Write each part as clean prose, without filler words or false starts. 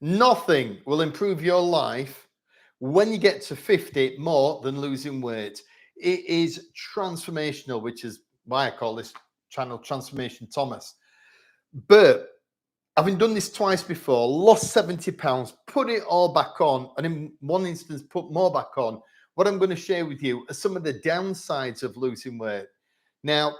Nothing will improve your life when you get to 50 more than losing weight. It is transformational, which is why I call this channel Transformation Thomas. But having done this twice before, lost 70 pounds, put it all back on, and in one instance, put more back on. What I'm going to share with you are some of the downsides of losing weight. Now,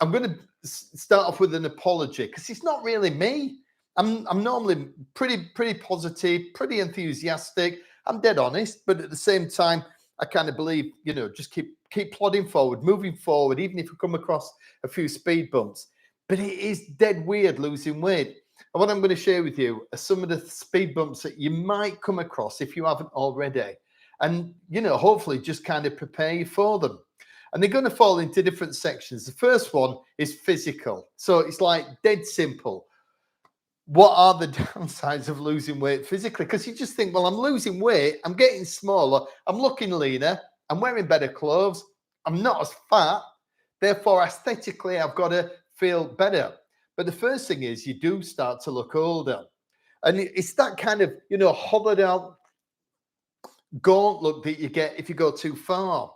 I'm going to start off with an apology because it's not really me. I'm normally pretty positive, pretty enthusiastic. I'm dead honest, but at the same time, I kind of believe, just keep plodding forward, moving forward, even if you come across a few speed bumps. But it is dead weird losing weight. And what I'm going to share with you are some of the speed bumps that you might come across if you haven't already. And, hopefully just kind of prepare you for them. And they're going to fall into different sections. The first one is physical. So it's like dead simple. What are the downsides of losing weight physically? Because you just think, well, I'm losing weight, I'm getting smaller, I'm looking leaner, I'm wearing better clothes, I'm not as fat. Therefore, aesthetically, I've got to feel better. But the first thing is you do start to look older. And it's that kind of, hollowed out gaunt look that you get if you go too far.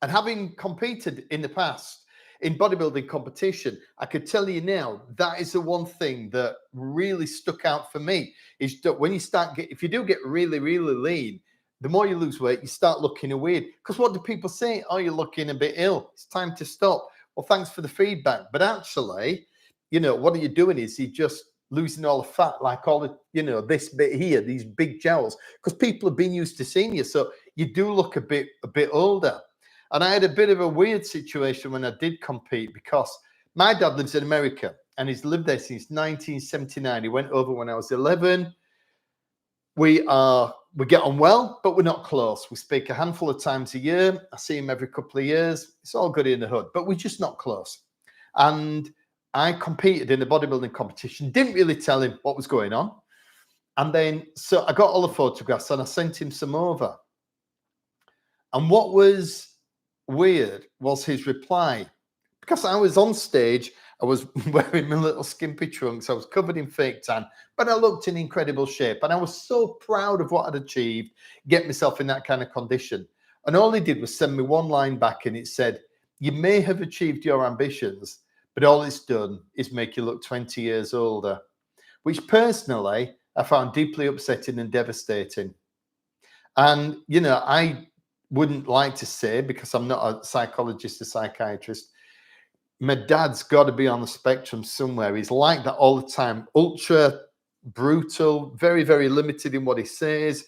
And having competed in the past in bodybuilding competition, I could tell you now, that is the one thing that really stuck out for me, is that when you if you do get really, really lean, the more you lose weight, you start looking weird. Because what do people say? Oh, you're looking a bit ill. It's time to stop. Well, thanks for the feedback. But actually, what are you doing is you're just losing all the fat, like all the, this bit here, these big jowls, because people have been used to seeing you. So you do look a bit older. And I had a bit of a weird situation when I did compete, because my dad lives in America and he's lived there since 1979. He went over when I was 11. We get on well, but we're not close. We speak a handful of times a year. I see him every couple of years. It's all good in the hood, but we're just not close. And I competed in a bodybuilding competition, didn't really tell him what was going on. And then, so I got all the photographs and I sent him some over. And what was weird was his reply, because I was on stage, I was wearing my little skimpy trunks, I was covered in fake tan, but I looked in incredible shape, and I was so proud of what I'd achieved, get myself in that kind of condition. And all he did was send me one line back, and it said, "You may have achieved your ambitions, but all it's done is make you look 20 years older," which personally I found deeply upsetting and devastating. And I wouldn't like to say, because I'm not a psychologist or psychiatrist, my dad's got to be on the spectrum somewhere. He's like that all the time, ultra brutal, very, very limited in what he says.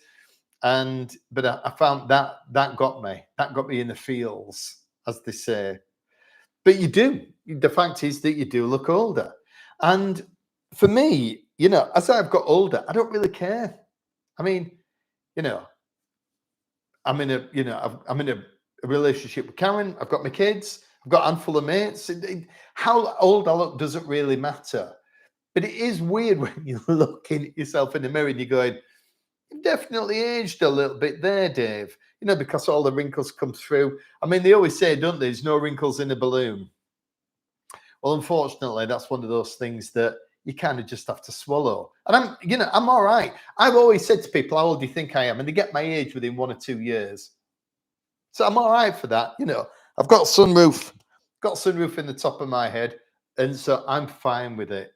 But I found that got me in the feels, as they say. But you do. The fact is that you do look older. And for me, as I've got older, I don't really care. I mean, I'm in a relationship with Karen. I've got my kids. I've got a handful of mates. How old I look doesn't really matter. But it is weird when you look at yourself in the mirror and you're going, "You've definitely aged a little bit there, Dave." Because all the wrinkles come through. I mean, they always say, don't they, there's no wrinkles in a balloon. Well, unfortunately, that's one of those things that you kind of just have to swallow. And I'm all right. I've always said to people, "How old do you think I am?" And they get my age within 1 or 2 years. So I'm all right for that. I've got sunroof in the top of my head. And so I'm fine with it.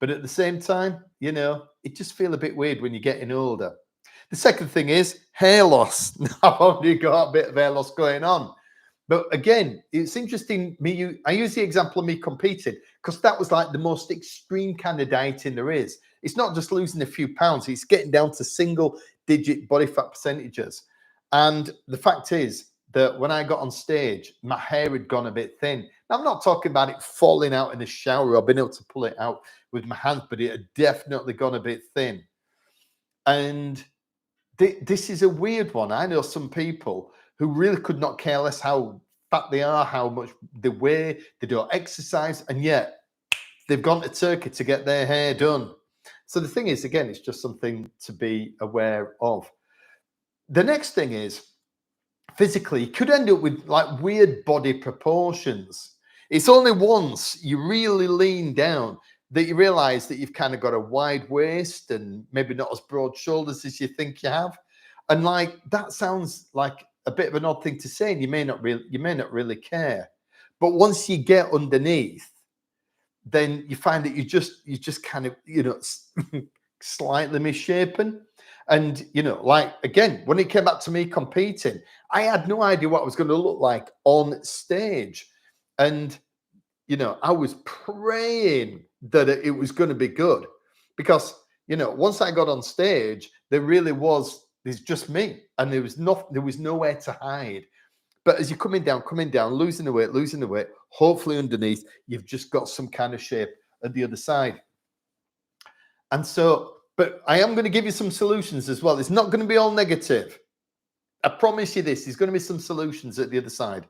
But at the same time, it just feels a bit weird when you're getting older. The second thing is hair loss. I've already got a bit of hair loss going on. But again, it's interesting. I use the example of me competing because that was like the most extreme kind of dieting there is. It's not just losing a few pounds. It's getting down to single digit body fat percentages. And the fact is that when I got on stage, my hair had gone a bit thin. Now, I'm not talking about it falling out in the shower or being able to pull it out with my hands, but it had definitely gone a bit thin. And this is a weird one. I know some people who really could not care less how fat they are, how much they weigh, they don't exercise, and yet they've gone to Turkey to get their hair done. So the thing is, again, it's just something to be aware of. The next thing is, physically, you could end up with like weird body proportions. It's only once you really lean down that you realize that you've kind of got a wide waist and maybe not as broad shoulders as you think you have. And like that sounds like a bit of an odd thing to say, and you may not really care. But once you get underneath, then you find that you just kind of, slightly misshapen. And like again, when it came back to me competing, I had no idea what I was going to look like on stage. And I was praying that it was going to be good, because once I got on stage, there's just me, and there was nowhere to hide. But as you're coming down, losing the weight, hopefully underneath, you've just got some kind of shape at the other side. And so, but I am going to give you some solutions as well. It's not going to be all negative. I promise you this. There's going to be some solutions at the other side.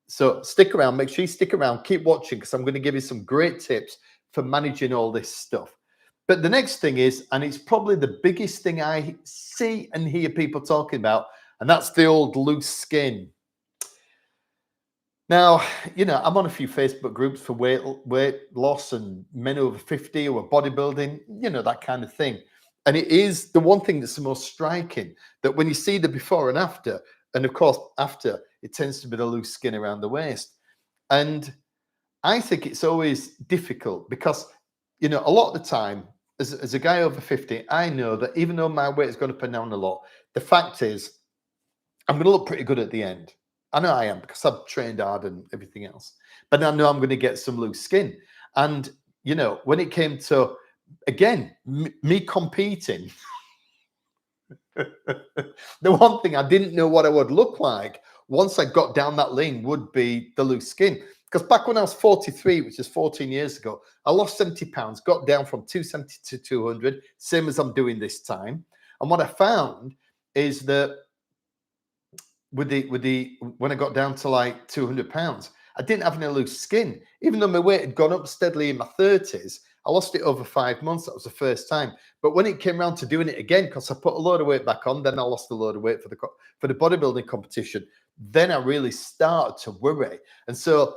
So stick around, make sure you stick around, keep watching, because I'm going to give you some great tips for managing all this stuff. But the next thing is, and it's probably the biggest thing I see and hear people talking about, and that's the old loose skin. Now, I'm on a few Facebook groups for weight loss and men over 50 who are bodybuilding, that kind of thing. And it is the one thing that's the most striking, that when you see the before and after, and of course, after, it tends to be the loose skin around the waist. And I think it's always difficult because, a lot of the time, as a guy over 50, I know that even though my weight has gone up and down a lot, the fact is I'm going to look pretty good at the end. I know I am, because I've trained hard and everything else. But I know I'm going to get some loose skin. And, when it came to, again, me competing, the one thing I didn't know what I would look like once I got down that lane would be the loose skin. Because back when I was 43, which is 14 years ago, I lost 70 pounds, got down from 270 to 200, same as I'm doing this time. And what I found is that when I got down to like 200 pounds, I didn't have any loose skin. Even though my weight had gone up steadily in my 30s, I lost it over 5 months. That was the first time. But when it came around to doing it again, because I put a load of weight back on, then I lost a load of weight for the bodybuilding competition. Then I really started to worry. And so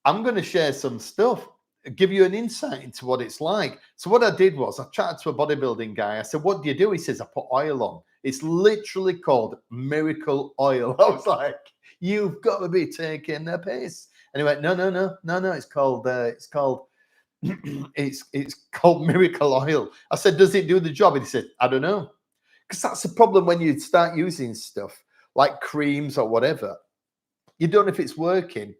I'm going to share some stuff, give you an insight into what it's like. So what I did was I chatted to a bodybuilding guy. I said, "What do you do?" He says, "I put oil on. It's literally called miracle oil." I was like, "You've got to be taking the piss." And he went, No. It's called it's called miracle oil. I said, "Does it do the job?" And he said, "I don't know." Because that's the problem when you start using stuff like creams or whatever. You don't know if it's working,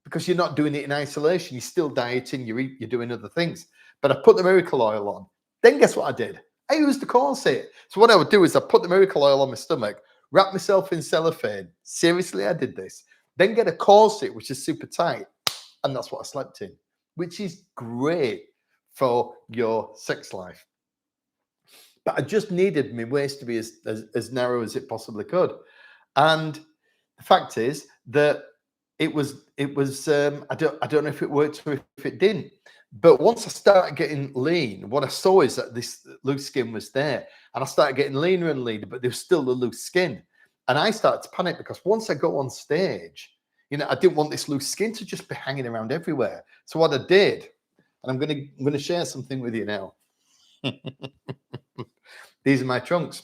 because you're not doing it in isolation. You're still dieting, you're doing other things. But I put the miracle oil on. Then guess what I did? I used the corset. So what I would do is I put the miracle oil on my stomach, wrap myself in cellophane. Seriously, I did this. Then get a corset, which is super tight. And that's what I slept in, which is great for your sex life. But I just needed my waist to be as narrow as it possibly could. And the fact is that it was I don't know if it worked or if it didn't. But once I started getting lean, what I saw is that this loose skin was there. And I started getting leaner and leaner, but there was still the loose skin. And I started to panic, because once I go on stage, I didn't want this loose skin to just be hanging around everywhere. So what I did, and I'm going to share something with you now. These are my trunks.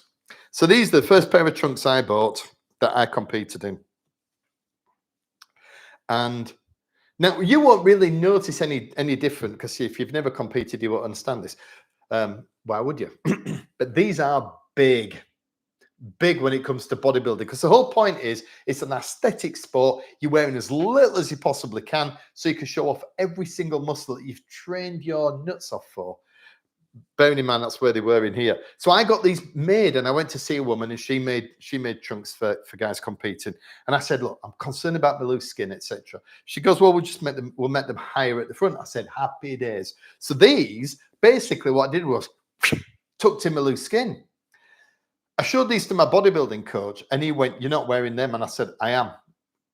So these are the first pair of trunks I bought that I competed in. And now you won't really notice any different, because if you've never competed, you won't understand this. Why would you? But these are big when it comes to bodybuilding, because the whole point is it's an aesthetic sport. You're wearing as little as you possibly can, so you can show off every single muscle that you've trained your nuts off for. Bearing in mind that's where they were in here. So I got these made, and I went to see a woman, and she made trunks for guys competing. And I said, "Look, I'm concerned about the loose skin, etc." She goes, "Well, we'll make them higher at the front." I said, "Happy days." So these, basically what I did was tucked in my loose skin. I showed these to my bodybuilding coach, and he went, "You're not wearing them." And I said, "I am.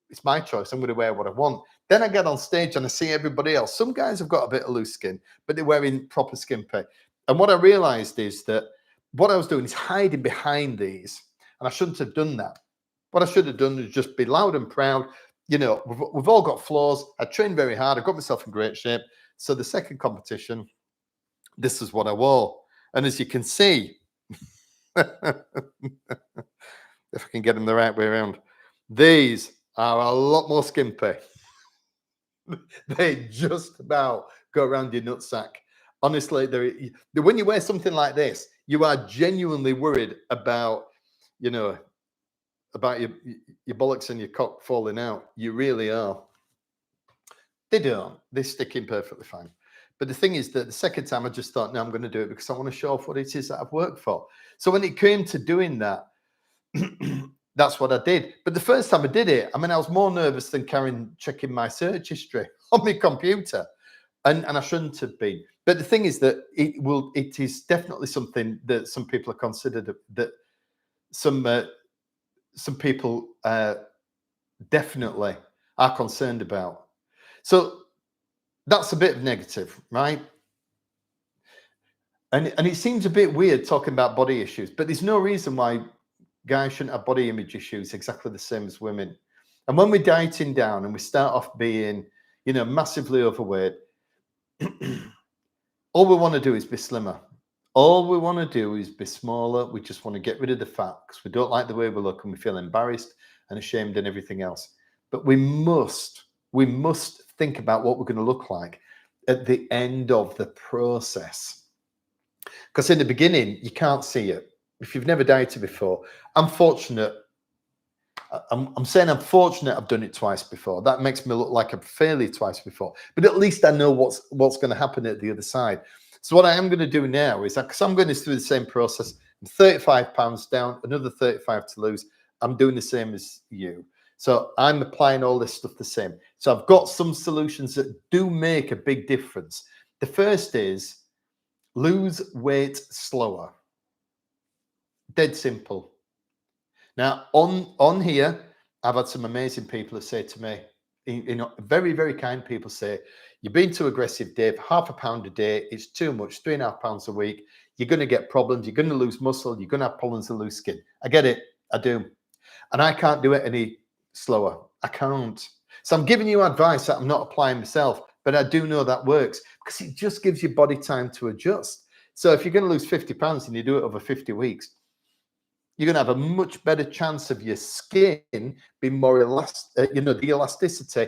It's my choice. I'm going to wear what I want." Then I get on stage and I see everybody else. Some guys have got a bit of loose skin, but they're wearing proper skin peg. And what I realized is that what I was doing is hiding behind these, and I shouldn't have done that. What I should have done is just be loud and proud. We've all got flaws. I trained very hard. I got myself in great shape. So the second competition, this is what I wore. And as you can see, if I can get them the right way around, these are a lot more skimpy. They just about go around your nutsack. Honestly, when you wear something like this, you are genuinely worried about, you know, about your bollocks and your cock falling out. You really are. They don't. They stick in perfectly fine. But the thing is that the second time I just thought, no, I'm going to do it because I want to show off what it is that I've worked for. So when it came to doing that, that's what I did. But the first time I did it, I mean, I was more nervous than checking my search history on my computer. And I shouldn't have been. But the thing is that it is definitely something that some people are considered, that some people definitely are concerned about. So that's a bit of negative, right? And it seems a bit weird talking about body issues, but there's no reason why guys shouldn't have body image issues exactly the same as women. And when we're dieting down and we start off being, massively overweight, all we want to do is be slimmer. All we want to do is be smaller. We just want to get rid of the fat because we don't like the way we look and we feel embarrassed and ashamed and everything else. But we must think about what we're going to look like at the end of the process. Because in the beginning, you can't see it. If you've never dieted before, I'm fortunate. I'm saying I'm fortunate I've done it twice before. That makes me look like I've failed twice before. But at least I know what's going to happen at the other side. So what I am going to do now is, because I'm going through the same process, I'm 35 pounds down, another 35 to lose. I'm doing the same as you. So I'm applying all this stuff the same. So I've got some solutions that do make a big difference. The first is lose weight slower. Dead simple. Now, on here, I've had some amazing people that say to me, very, very kind people say, you're being too aggressive, Dave. £0.5 pound a day, it's too much. £3.5 pounds a week. You're going to get problems. You're going to lose muscle. You're going to have problems and lose skin. I get it. I do. And I can't do it any slower. I can't. So I'm giving you advice that I'm not applying myself, but I do know that works because it just gives your body time to adjust. So if you're going to lose 50 pounds and you do it over 50 weeks, you're going to have a much better chance of your skin being more elastic, the elasticity,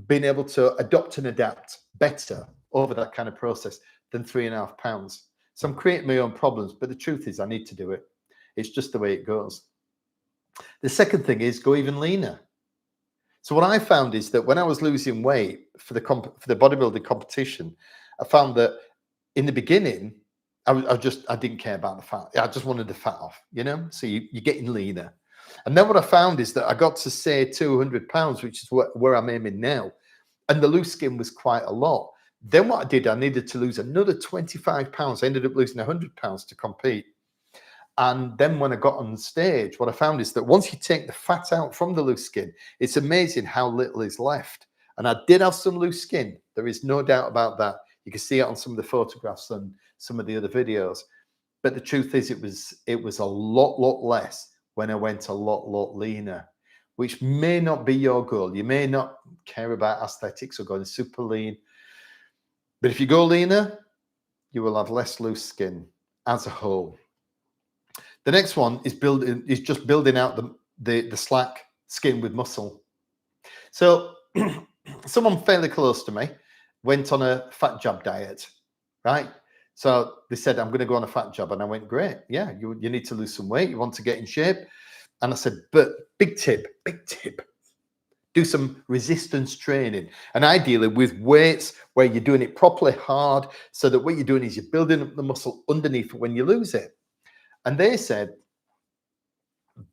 being able to adopt and adapt better over that kind of process than 3.5 pounds. So I'm creating my own problems, but the truth is I need to do it. It's just the way it goes. The second thing is go even leaner. So what I found is that when I was losing weight for the bodybuilding competition, I found that in the beginning, I didn't care about the fat. I just wanted the fat off, So you're getting leaner. And then what I found is that I got to say 200 pounds, which is where I'm aiming now. And the loose skin was quite a lot. Then what I did, I needed to lose another 25 pounds. I ended up losing 100 pounds to compete. And then when I got on stage, what I found is that once you take the fat out from the loose skin, it's amazing how little is left. And I did have some loose skin. There is no doubt about that. You can see it on some of the photographs and some of the other videos. But the truth is, it was a lot less when I went a lot leaner, which may not be your goal. You may not care about aesthetics or going super lean. But if you go leaner, you will have less loose skin as a whole. The next one is just building out the slack skin with muscle. So someone fairly close to me went on a fat jab diet, right? So they said, I'm going to go on a fat jab. And I went, great. Yeah, you need to lose some weight. You want to get in shape. And I said, but big tip, do some resistance training. And ideally with weights where you're doing it properly hard so that what you're doing is you're building up the muscle underneath when you lose it. And they said,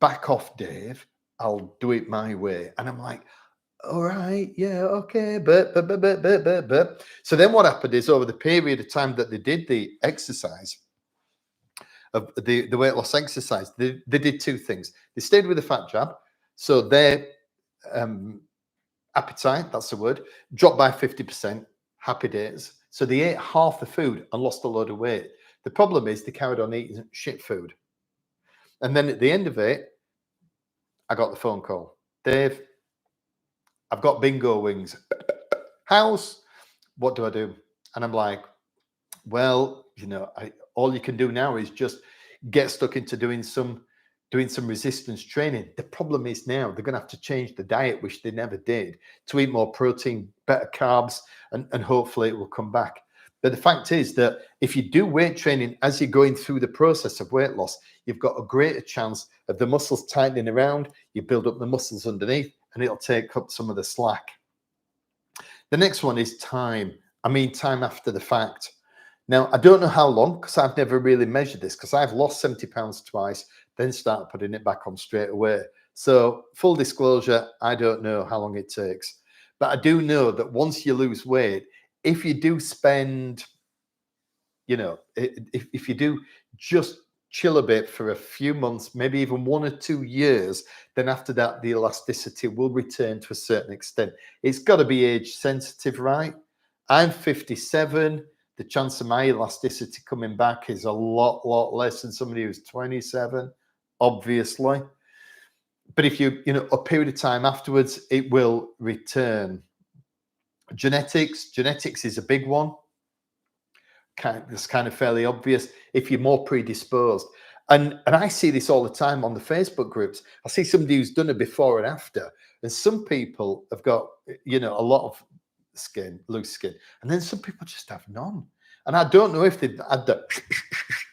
back off, Dave. I'll do it my way. And I'm like, all right, yeah, okay, but. So then what happened is over the period of time that they did the exercise, of the weight loss exercise, they did two things. They stayed with the fat jab. So their appetite, that's the word, dropped by 50%, happy days. So they ate half the food and lost a load of weight. The problem is they carried on eating shit food. And then at the end of it, I got the phone call. Dave, I've got bingo wings. House, what do I do? And I'm like, Well, all you can do now is just get stuck into doing some resistance training. The problem is now they're going to have to change the diet, which they never did, to eat more protein, better carbs, and hopefully it will come back. But the fact is that if you do weight training as you're going through the process of weight loss, you've got a greater chance of the muscles tightening around. You build up the muscles underneath, and it'll take up some of the slack. The next one is time. I mean, time after the fact. Now, I don't know how long, because I've never really measured this, because I've lost 70 pounds twice, then started putting it back on straight away. So full disclosure, I don't know how long it takes. But I do know that once you lose weight, if you do spend, if you do just chill a bit for a few months, maybe even 1 or 2 years, then after that, the elasticity will return to a certain extent. It's got to be age sensitive, right? I'm 57. The chance of my elasticity coming back is a lot less than somebody who's 27, obviously. But if a period of time afterwards, it will return. Genetics is a big one. It's kind of fairly obvious if you're more predisposed. And I see this all the time on the Facebook groups. I see somebody who's done a before and after. And some people have got, a lot of loose skin. And then some people just have none. And I don't know if they've had the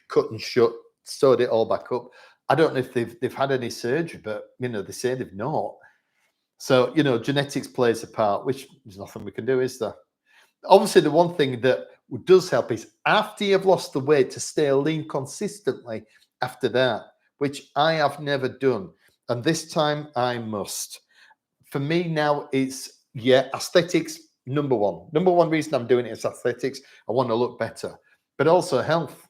cut and shut, sewed it all back up. I don't know if they've had any surgery, but, they say they've not. So, genetics plays a part, which there's nothing we can do, is there? Obviously, the one thing that does help is after you've lost the weight to stay lean consistently after that, which I have never done. And this time I must. For me now, it's, aesthetics, number one. Number one reason I'm doing it is aesthetics. I want to look better, but also health.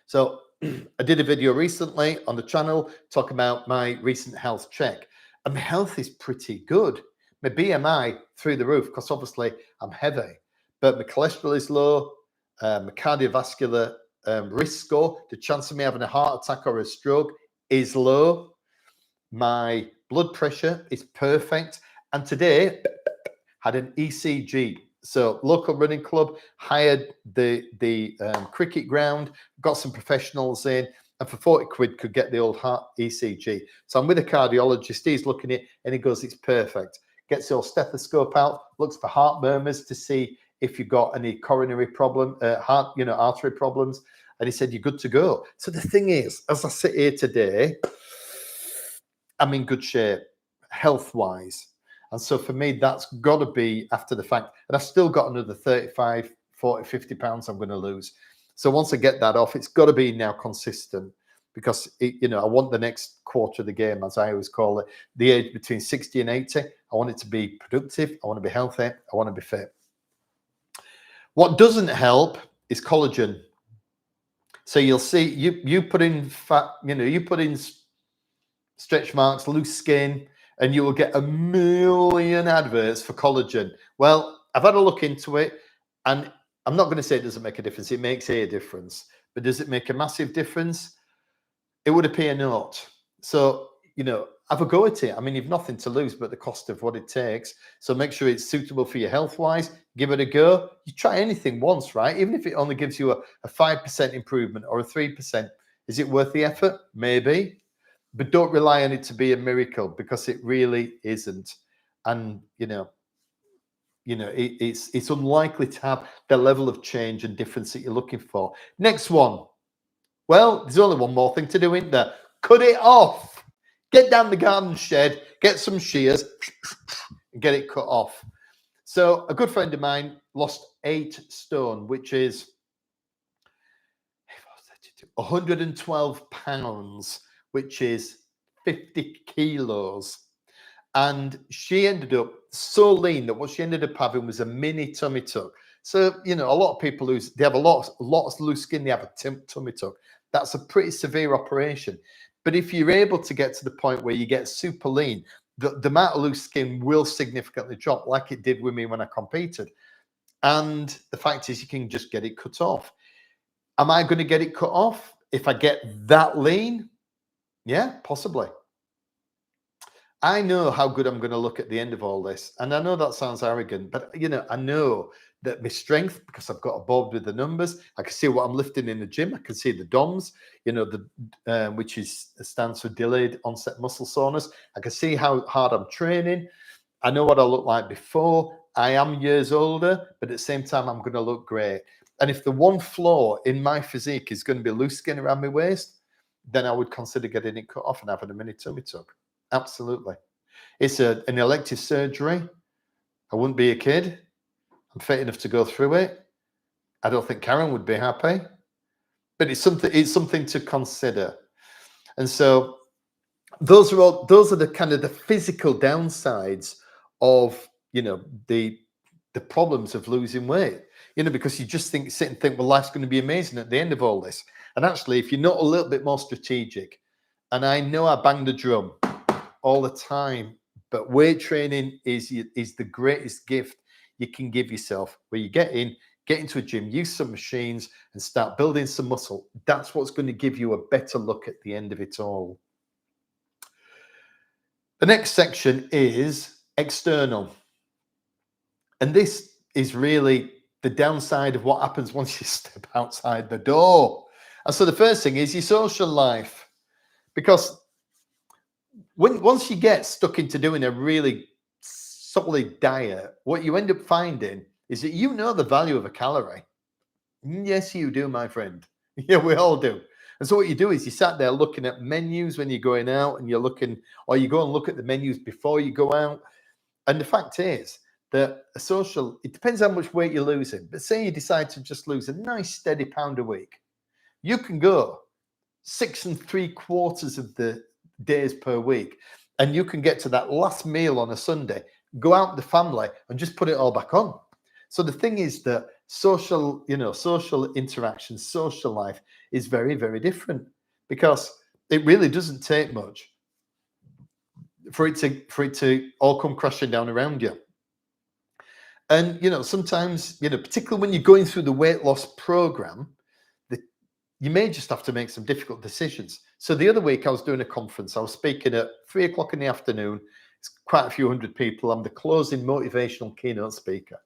So I did a video recently on the channel talking about my recent health check. And my health is pretty good. My BMI through the roof, because obviously I'm heavy, but my cholesterol is low, my cardiovascular risk score, the chance of me having a heart attack or a stroke is low. My blood pressure is perfect. And today had an ECG. So local running club hired the cricket ground, got some professionals in, and for 40 quid could get the old heart ECG. So I'm with a cardiologist, he's looking at it and he goes, it's perfect. Gets your stethoscope out, looks for heart murmurs to see if you've got any coronary problem, artery problems. And he said, you're good to go. So the thing is, as I sit here today, I'm in good shape, health-wise. And so for me, that's got to be after the fact. And I've still got another 35, 40, 50 pounds I'm going to lose. So once I get that off, it's got to be now consistent, because I want the next quarter of the game, as I always call it, the age between 60 and 80. I want it to be productive. I want to be healthy. I want to be fit. What doesn't help is collagen. So you'll see you put in fat, you put in stretch marks, loose skin, and you will get a million adverts for collagen. Well, I've had a look into it, and I'm not going to say it doesn't make a difference. It makes a difference. But does it make a massive difference? It would appear not. So, have a go at it. I mean, you've nothing to lose but the cost of what it takes. So make sure it's suitable for your health-wise. Give it a go. You try anything once, right? Even if it only gives you a 5% improvement or a 3%, is it worth the effort? Maybe. But don't rely on it to be a miracle, because it really isn't. And, it's unlikely to have the level of change and difference that you're looking for. Next one. Well, there's only one more thing to do, isn't there? Cut it off. Get down the garden shed, get some shears, and get it cut off. So a good friend of mine lost 8 stone, which is 112 pounds, which is 50 kilos. And she ended up so lean that what she ended up having was a mini tummy tuck. So, a lot of people they have a lot of loose skin, they have a tummy tuck. That's a pretty severe operation. But if you're able to get to the point where you get super lean, the amount of loose skin will significantly drop, like it did with me when I competed. And the fact is, you can just get it cut off. Am I going to get it cut off if I get that lean? Yeah, possibly. I know how good I'm going to look at the end of all this. And I know that sounds arrogant, but, I know my strength, because I've got a board with the numbers. I can see what I'm lifting in the gym. I can see the DOMS, which stands for delayed onset muscle soreness. I can see how hard I'm training. I know what I look like before. I am years older, but at the same time, I'm going to look great. And if the one flaw in my physique is going to be loose skin around my waist, then I would consider getting it cut off and having a mini tummy tuck. Absolutely. It's an elective surgery. I wouldn't be a kid. I'm fit enough to go through it. I don't think Karen would be happy, but it's something to consider. And so those are the kind of the physical downsides of the problems of losing weight. Because you just sit and think, well, life's going to be amazing at the end of all this. And actually, if you're not a little bit more strategic, and I know I bang the drum all the time, but weight training is the greatest gift you can give yourself, where you get into a gym, use some machines, and start building some muscle. That's what's going to give you a better look at the end of it all. The next section is external. And this is really the downside of what happens once you step outside the door. And so the first thing is your social life. Because once you get stuck into doing a really solid diet, what you end up finding is that the value of a calorie. Yes, you do, my friend. Yeah, we all do. And so what you do is you sat there looking at menus when you're going out, and you go and look at the menus before you go out. And the fact is that it depends how much weight you're losing. But say you decide to just lose a nice steady pound a week, you can go 6 3/4 of the days per week, and you can get to that last meal on a Sunday, go out with the family, and just put it all back on. So the thing is that social interaction, social life is very, very different, because it really doesn't take much for it to all come crashing down around you. And sometimes, particularly when you're going through the weight loss program, you may just have to make some difficult decisions. So the other week I was doing a conference. I was speaking at 3:00 in the afternoon. It's quite a few hundred people. I'm the closing motivational keynote speaker.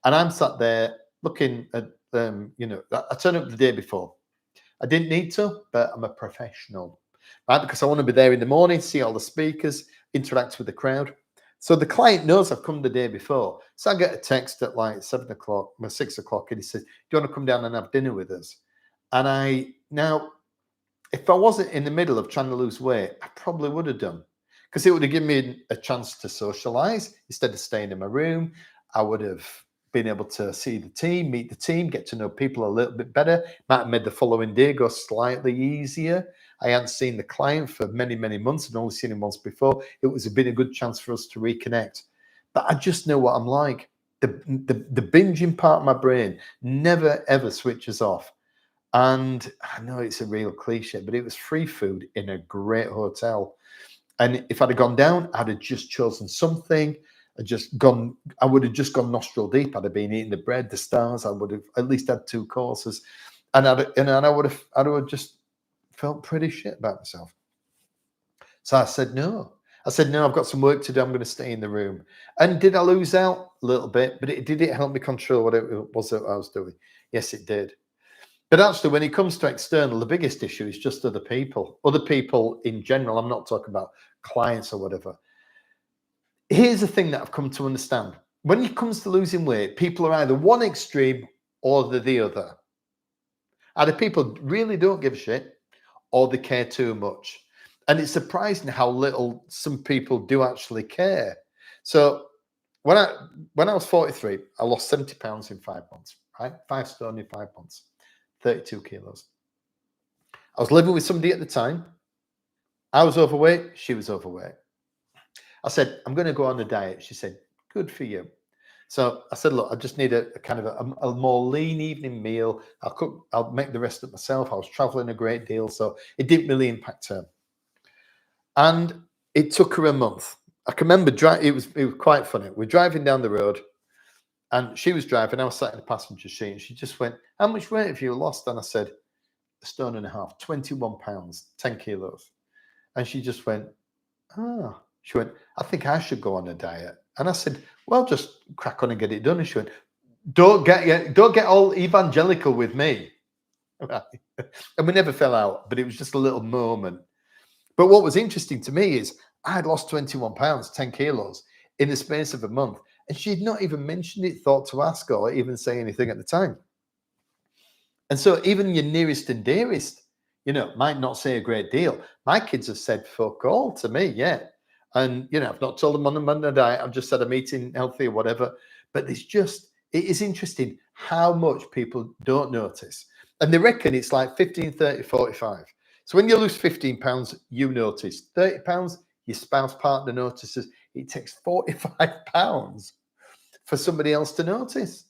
And I'm sat there looking at, I turned up the day before. I didn't need to, but I'm a professional, right? Because I want to be there in the morning, see all the speakers, interact with the crowd. So the client knows I've come the day before. So I get a text at like 7:00 or 6:00, and he says, "Do you want to come down and have dinner with us?" And if I wasn't in the middle of trying to lose weight, I probably would have done, because it would have given me a chance to socialize instead of staying in my room. I would have been able to see the team, meet the team, get to know people a little bit better. Might have made the following day go slightly easier. I hadn't seen the client for many, many months, and only seen him once before. It was been a good chance for us to reconnect. But I just know what I'm like. The binging part of my brain never, ever switches off. And I know it's a real cliche, but it was free food in a great hotel. And if I'd have gone down, I'd have just chosen something. I would have just gone nostril deep. I'd have been eating the bread, the stars. I would have at least had 2 courses. And I would have just felt pretty shit about myself. So I said, no. I've got some work to do. I'm going to stay in the room. And did I lose out? A little bit, but did it help me control what it was that I was doing? Yes, it did. But actually, when it comes to external, the biggest issue is just other people in general. I'm not talking about clients or whatever. Here's the thing that I've come to understand. When it comes to losing weight, people are either one extreme or they're the other. Either people really don't give a shit, or they care too much. And it's surprising how little some people do actually care. So when I was 43, I lost 70 pounds in 5 months, right? 5 stone in 5 months, 32 kilos. I was living with somebody at the time. I was overweight. She was overweight. I said, I'm going to go on a diet. She said, good for you. So I said, look, I just need a kind of a more lean evening meal. I'll make the rest of myself. I was traveling a great deal, so it didn't really impact her. And it took her a month. I can remember it was quite funny. We're driving down the road, and she was driving. I was sat in the passenger seat, and she just went, how much weight have you lost? And I said, 1.5 stone, 21 pounds, 10 kilos. And she just went, she went, I think I should go on a diet. And I said, well, just crack on and get it done. And she went, Don't get all evangelical with me. Right. And we never fell out, but it was just a little moment. But what was interesting to me is I'd lost 21 pounds, 10 kilos in the space of a month. And she'd not even mentioned it, thought to ask or even say anything at the time. And so even your nearest and dearest, might not say a great deal. My kids have said fuck all to me, yeah. And, I've not told them on a Monday diet. I've just said I'm eating healthy or whatever. But it is interesting how much people don't notice. And they reckon it's like 15, 30, 45. So when you lose 15 pounds, you notice. 30 pounds, your spouse partner notices. It takes 45 pounds for somebody else to notice.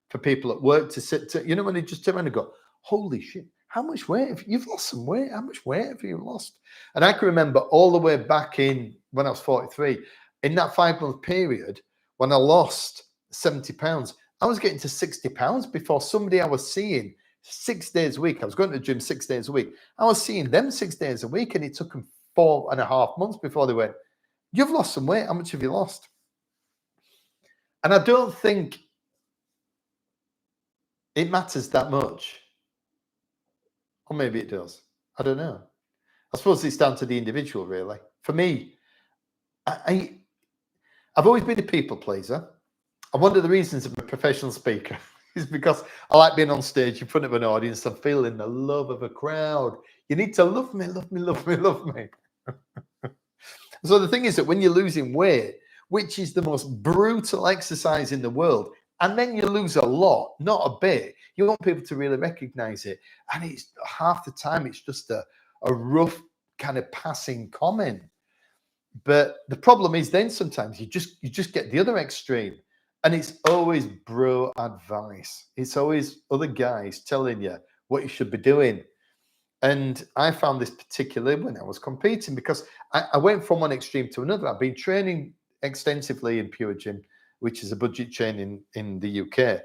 For people at work to sit to, when they just turn around and go, holy shit, how much weight have you've lost some weight? How much weight have you lost? And I can remember all the way back in when I was 43, in that 5-month period, when I lost 70 pounds, I was getting to 60 pounds before somebody I was seeing 6 days a week. I was going to the gym 6 days a week. I was seeing them 6 days a week, and it took them 4.5 months before they went, you've lost some weight. How much have you lost? And I don't think it matters that much. Or maybe it does. I don't know. I suppose it's down to the individual, really. For me, I've always been a people pleaser. And one of the reasons I'm a professional speaker is because I like being on stage in front of an audience and feeling the love of a crowd. You need to love me, love me, love me, love me. So the thing is that when you're losing weight, which is the most brutal exercise in the world, and then you lose a lot, not a bit, you want people to really recognize it. And it's half the time, it's just a rough kind of passing comment. But the problem is then sometimes you just get the other extreme. And it's always bro advice. It's always other guys telling you what you should be doing. And I found this particularly when I was competing, because I went from one extreme to another. I've been training extensively in Pure Gym, which is a budget chain in the UK.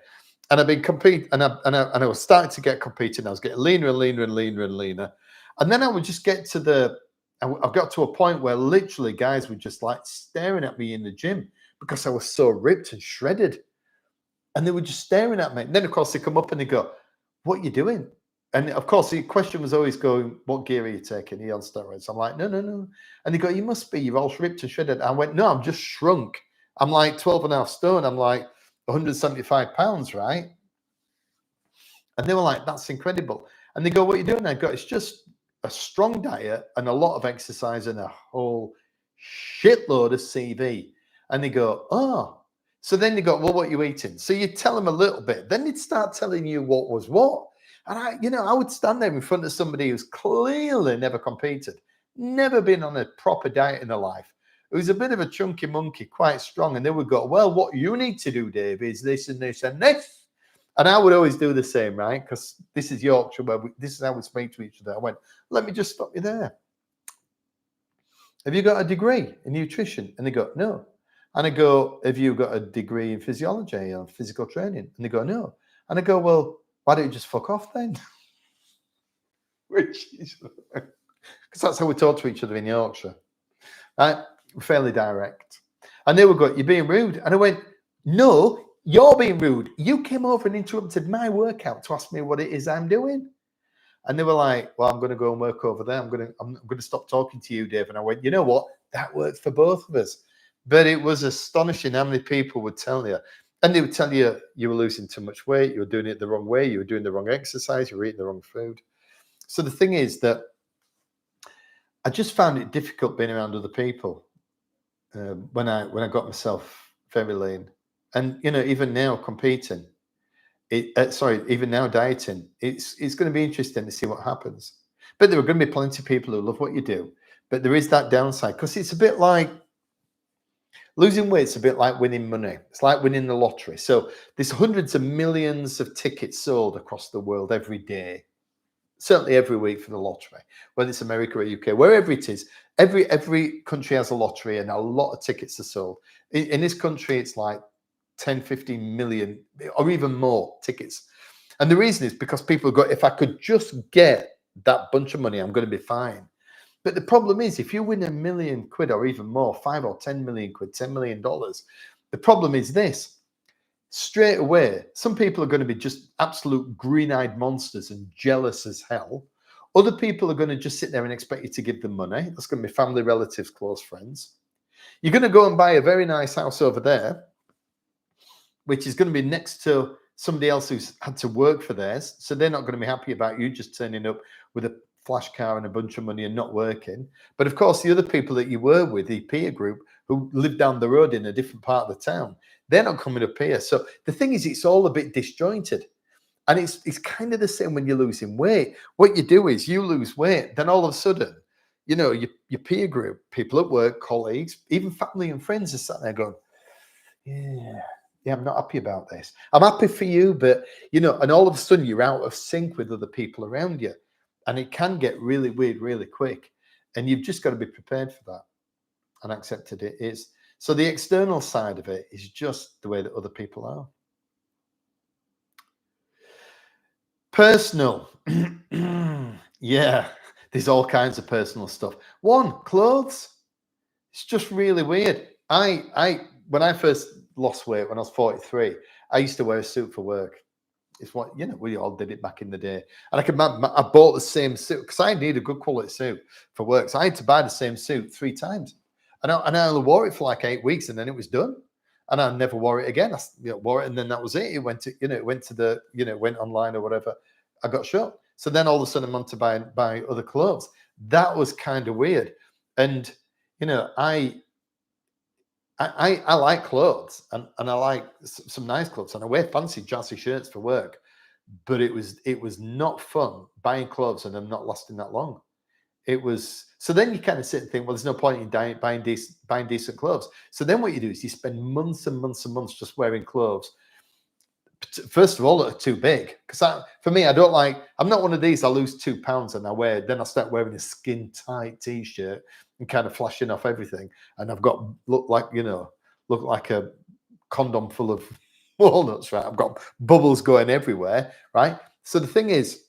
And I've been competing, and I was starting to get competing. I was getting leaner and leaner and leaner and leaner. And then I would just get to I've got to a point where literally guys were just like staring at me in the gym because I was so ripped and shredded. And they were just staring at me. And then, of course, they come up and they go, what are you doing? And, of course, the question was always going, what gear are you taking? Are you on steroids? I'm like, no, no, no. And they go, you must be. You're all ripped and shredded. I went, no, I'm just shrunk. I'm like 12.5 stone. I'm like 175 pounds, right? And they were like, that's incredible. And they go, what are you doing? I go, it's just a strong diet and a lot of exercise and a whole shitload of CV. And they go, oh. So then they go, well, what are you eating? So you tell them a little bit. Then they'd start telling you what was what. And I would stand there in front of somebody who's clearly never competed, never been on a proper diet in their life, who's a bit of a chunky monkey, quite strong. And they would go, well, what you need to do, Dave, is this and this and this. And I would always do the same, right? Because this is Yorkshire, where this is how we speak to each other. I went, let me just stop you there. Have you got a degree in nutrition? And they go, no. And I go, have you got a degree in physiology or physical training? And they go, no. And I go, well, why don't you just fuck off then? Which is, because that's how we talk to each other in Yorkshire, right? We're fairly direct. And they would go, you're being rude. And I went, no, you're being rude. You came over and interrupted my workout to ask me what it is I'm doing. And they were like, well, I'm going to go and work over there. I'm going to stop talking to you, Dave. And I went, you know what? That works for both of us. But it was astonishing how many people would tell you. And they would tell you you were losing too much weight, you were doing it the wrong way, you were doing the wrong exercise, you were eating the wrong food. So the thing is that I just found it difficult being around other people when I got myself very lean. And, even now competing, even now dieting, it's going to be interesting to see what happens. But there are going to be plenty of people who love what you do. But there is that downside, because it's a bit like losing weight. It's a bit like winning money. It's like winning the lottery. So there's hundreds of millions of tickets sold across the world every day, certainly every week for the lottery, whether it's America or UK, wherever it is. Every country has a lottery, and a lot of tickets are sold. In this country, it's like 10, 15 million or even more tickets. And the reason is because people go, if I could just get that bunch of money, I'm going to be fine. But the problem is, if you win £1 million or even more, 5 or 10 million quid, $10 million, the problem is this: straight away, some people are going to be just absolute green-eyed monsters and jealous as hell. Other people are going to just sit there and expect you to give them money. That's going to be family, relatives, close friends. You're going to go and buy a very nice house over there, which is going to be next to somebody else who's had to work for theirs. So they're not going to be happy about you just turning up with a flash car and a bunch of money and not working. But of course, the other people that you were with, the peer group, who live down the road in a different part of the town, they're not coming up here. So the thing is, it's all a bit disjointed. And it's kind of the same when you're losing weight. What you do is you lose weight, then all of a sudden, you know, your peer group, people at work, colleagues, even family and friends are sat there going, yeah, I'm not happy about this. I'm happy for you, but, you know, and all of a sudden you're out of sync with other people around you. And it can get really weird really quick. And you've just got to be prepared for that and accept it is. So the external side of it is just the way that other people are. Personal. Yeah, there's all kinds of personal stuff. One, clothes. It's just really weird. When I first lost weight when I was 43, I used to wear a suit for work. It's what, you know, we all did it back in the day. And I bought the same suit because I need a good quality suit for work. So I had to buy the same suit 3 times. And I only wore it for like 8 weeks and then it was done. And I never wore it again. I wore it and then that was it. It went to, went online or whatever. I got shot. So then all of a sudden I'm on to buy other clothes. That was kind of weird. And, you know, I like clothes and I like some nice clothes and I wear fancy jazzy shirts for work, but it was not fun buying clothes and them not lasting that long. It was, so then you kind of sit and think, well, there's no point in buying decent clothes. So then what you do is you spend months and months and months just wearing clothes. First of all, that are too big. Because for me, I'm not one of these, I lose 2 pounds and then I start wearing a skin tight t-shirt and kind of flashing off everything. And I've got, look like a condom full of walnuts, right? I've got bubbles going everywhere, right? So the thing is,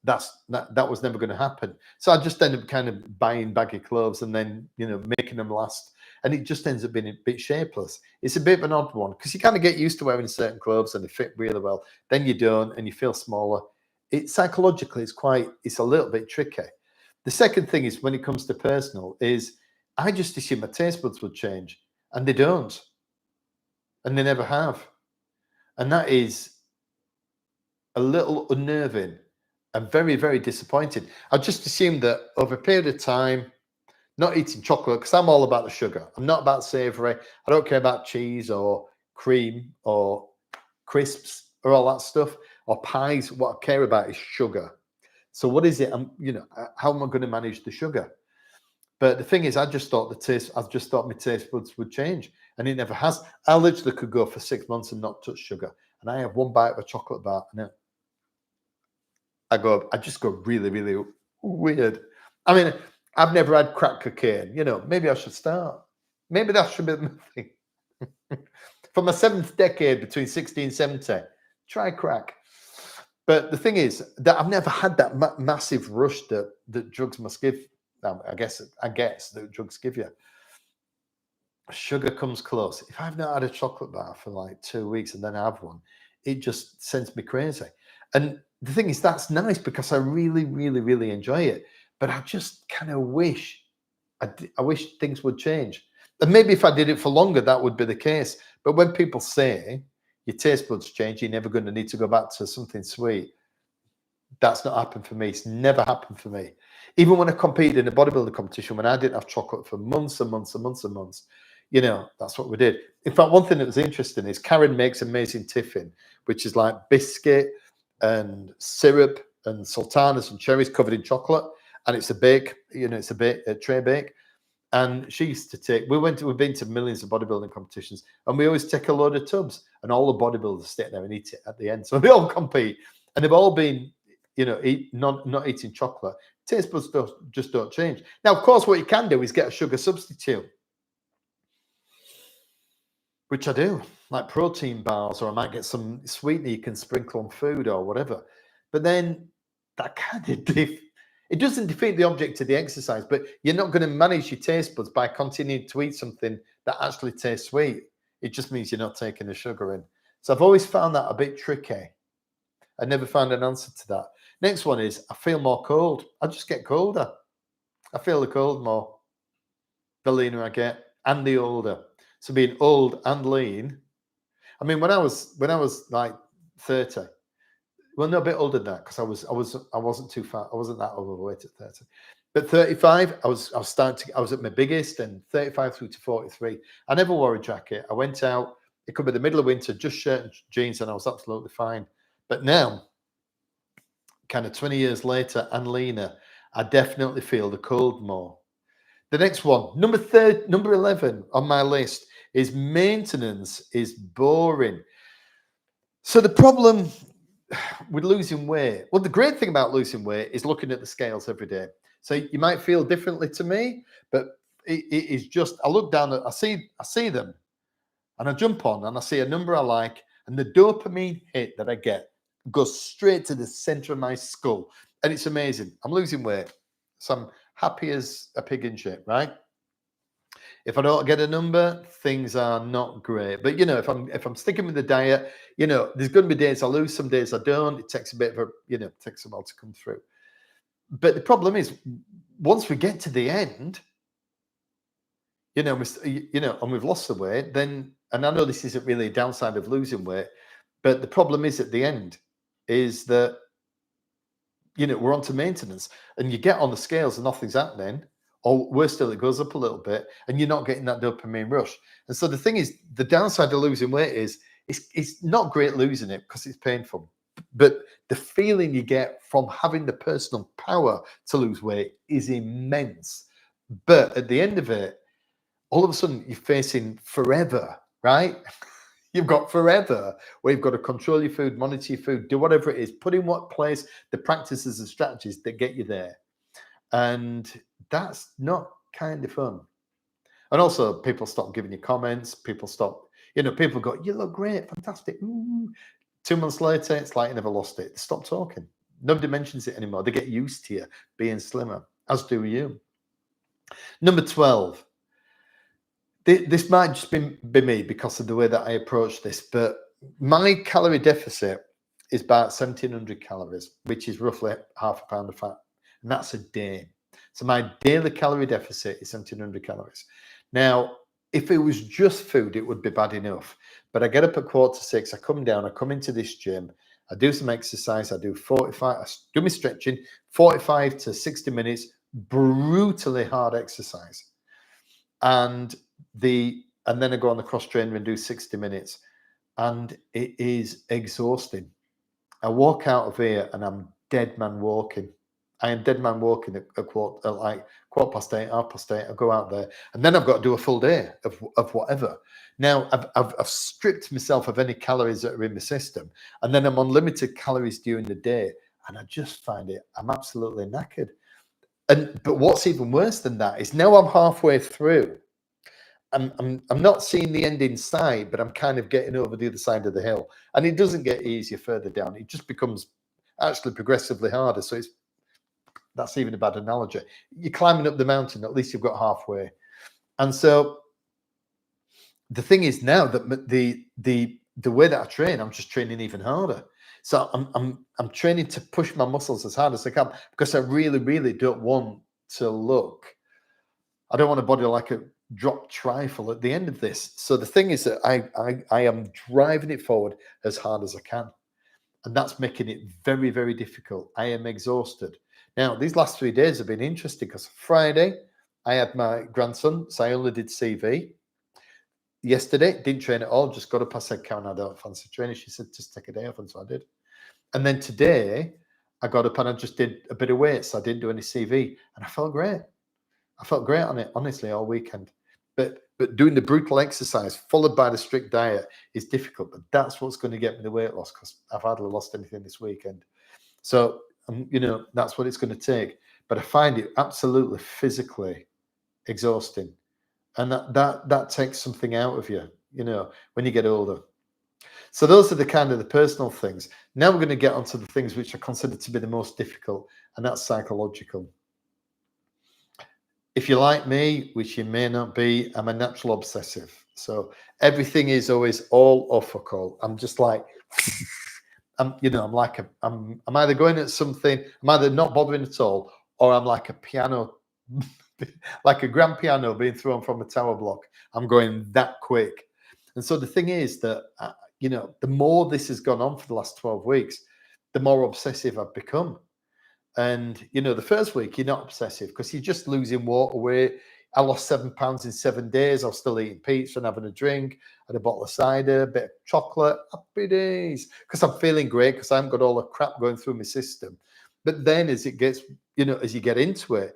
that was never going to happen. So I just ended up kind of buying baggy clothes and then, you know, making them last. And it just ends up being a bit shapeless. It's a bit of an odd one because you kind of get used to wearing certain clothes and they fit really well. Then you don't and you feel smaller. Psychologically, it's a little bit tricky. The second thing is when it comes to personal is I just assume my taste buds would change and they don't. And they never have. And that is a little unnerving and very, very disappointing. I just assumed that over a period of time, not eating chocolate, because I'm all about the sugar. I'm not about savory. I don't care about cheese or cream or crisps or all that stuff or pies. What I care about is sugar. So what is it? How am I going to manage the sugar? But the thing is, I just thought my taste buds would change, and it never has. I literally could go for 6 months and not touch sugar, and I have one bite of a chocolate bar, and I just go really, really weird. I mean, I've never had crack cocaine. You know, maybe I should start. Maybe that should be the thing. For my 7th decade, between 60 and 70, try crack. But the thing is that I've never had that massive rush that drugs must give. I guess that drugs give you. Sugar comes close. If I've not had a chocolate bar for like 2 weeks and then I have one, it just sends me crazy. And the thing is, that's nice because I really, really, really enjoy it. But I just kind of wish, I wish things would change. And maybe if I did it for longer, that would be the case. But when people say your taste buds change, you're never going to need to go back to something sweet. That's not happened for me. It's never happened for me. Even when I competed in a bodybuilding competition, when I didn't have chocolate for months and months and months and months, you know, that's what we did. In fact, one thing that was interesting is Karen makes amazing tiffin, which is like biscuit and syrup and sultanas and cherries covered in chocolate. And it's a bake, a tray bake. And she used to we've been to millions of bodybuilding competitions, and we always take a load of tubs, and all the bodybuilders sit there and eat it at the end. So we all compete, and they've all been, not eating chocolate. Taste buds just don't change. Now, of course, what you can do is get a sugar substitute, which I do, like protein bars, or I might get some sweetener you can sprinkle on food or whatever. But then that kind of it doesn't defeat the object of the exercise, but you're not going to manage your taste buds by continuing to eat something that actually tastes sweet. It just means you're not taking the sugar in. So I've always found that a bit tricky. I never found an answer to that. Next one is I feel more cold. I just get colder. I feel the cold more the leaner I get and the older. So being old and lean. I mean, when I was like 30, well, no, a bit older than that because I wasn't too fat. I wasn't that overweight at 30. But 35, I was at my biggest, and 35 through to 43. I never wore a jacket. I went out. It could be the middle of winter, just shirt and jeans, and I was absolutely fine. But now, kind of 20 years later and leaner, I definitely feel the cold more. The next one, number 11 on my list is maintenance is boring. So the problem with losing weight, well, the great thing about losing weight is looking at the scales every day. So you might feel differently to me, but it is just, I look down at, I see them, and I jump on and I see a number I like, and the dopamine hit that I get goes straight to the center of my skull, and it's amazing. I'm losing weight, so I'm happy as a pig in shit, right? If I don't get a number, things are not great. But if I'm sticking with the diet, there's going to be days I lose, some days I don't. It takes a bit of a, takes a while to come through. But the problem is, once we get to the end, and we've lost the weight, then, and I know this isn't really a downside of losing weight, but the problem is at the end is that, we're onto maintenance, and you get on the scales and nothing's happening. Or worse still, it goes up a little bit and you're not getting that dopamine rush. And so the thing is, the downside of losing weight is it's not great losing it because it's painful. But the feeling you get from having the personal power to lose weight is immense. But at the end of it, all of a sudden you're facing forever, right? You've got forever where you've got to control your food, monitor your food, do whatever it is, put in what place the practices and strategies that get you there. And that's not kind of fun. And also, people stop giving you comments. People stop, people go, you look great, fantastic. Ooh. 2 months later, it's like you never lost it. They stop talking. Nobody mentions it anymore. They get used to you being slimmer, as do you. Number 12. This might just be me because of the way that I approach this, but my calorie deficit is about 1,700 calories, which is roughly half a pound of fat. And that's a day. So my daily calorie deficit is 1,700 calories. Now, if it was just food, it would be bad enough. But I get up at 5:45, I come down, I come into this gym, I do some exercise, I do 45, I do my stretching, 45 to 60 minutes, brutally hard exercise. And then I go on the cross trainer and do 60 minutes. And it is exhausting. I walk out of here and I'm dead man walking. I am dead man walking at like 8:15, 8:30. I go out there, and then I've got to do a full day of whatever. Now I've stripped myself of any calories that are in my system, and then I'm on limited calories during the day, and I just find I'm absolutely knackered. But what's even worse than that is now I'm halfway through. I'm not seeing the end in sight, but I'm kind of getting over the other side of the hill, and it doesn't get easier further down. It just becomes actually progressively harder. So that's even a bad analogy. You're climbing up the mountain, at least you've got halfway. And so the thing is now that the way that I train, I'm just training even harder. So I'm training to push my muscles as hard as I can because I really, really don't want to look. I don't want a body like a dropped trifle at the end of this. So the thing is that I am driving it forward as hard as I can. And that's making it very, very difficult. I am exhausted. Now, these last 3 days have been interesting because Friday, I had my grandson, so I only did CV. Yesterday, didn't train at all, just got up. I said, Karen, I don't fancy training. She said, just take a day off, and so I did. And then today, I got up and I just did a bit of weights. I didn't do any CV, and I felt great. I felt great on it, honestly, all weekend. But doing the brutal exercise followed by the strict diet is difficult. But that's what's going to get me the weight loss because I've hardly lost anything this weekend. So, that's what it's going to take. But I find it absolutely physically exhausting. And that takes something out of you, when you get older. So those are the personal things. Now we're going to get onto the things which are considered to be the most difficult, and that's psychological. if you're like me, which you may not be, I'm a natural obsessive. So everything is always all or fuck all. I'm just like, I'm like I'm either going at something, I'm either not bothering at all, or I'm like a piano, like a grand piano being thrown from a tower block. I'm going that quick. And so the thing is that, the more this has gone on for the last 12 weeks, the more obsessive I've become. And the first week you're not obsessive because you're just losing water weight. I lost 7 pounds in 7 days. I was still eating pizza and having a drink, had a bottle of cider, a bit of chocolate, happy days. Because I'm feeling great because I haven't got all the crap going through my system. But then as it gets, as you get into it,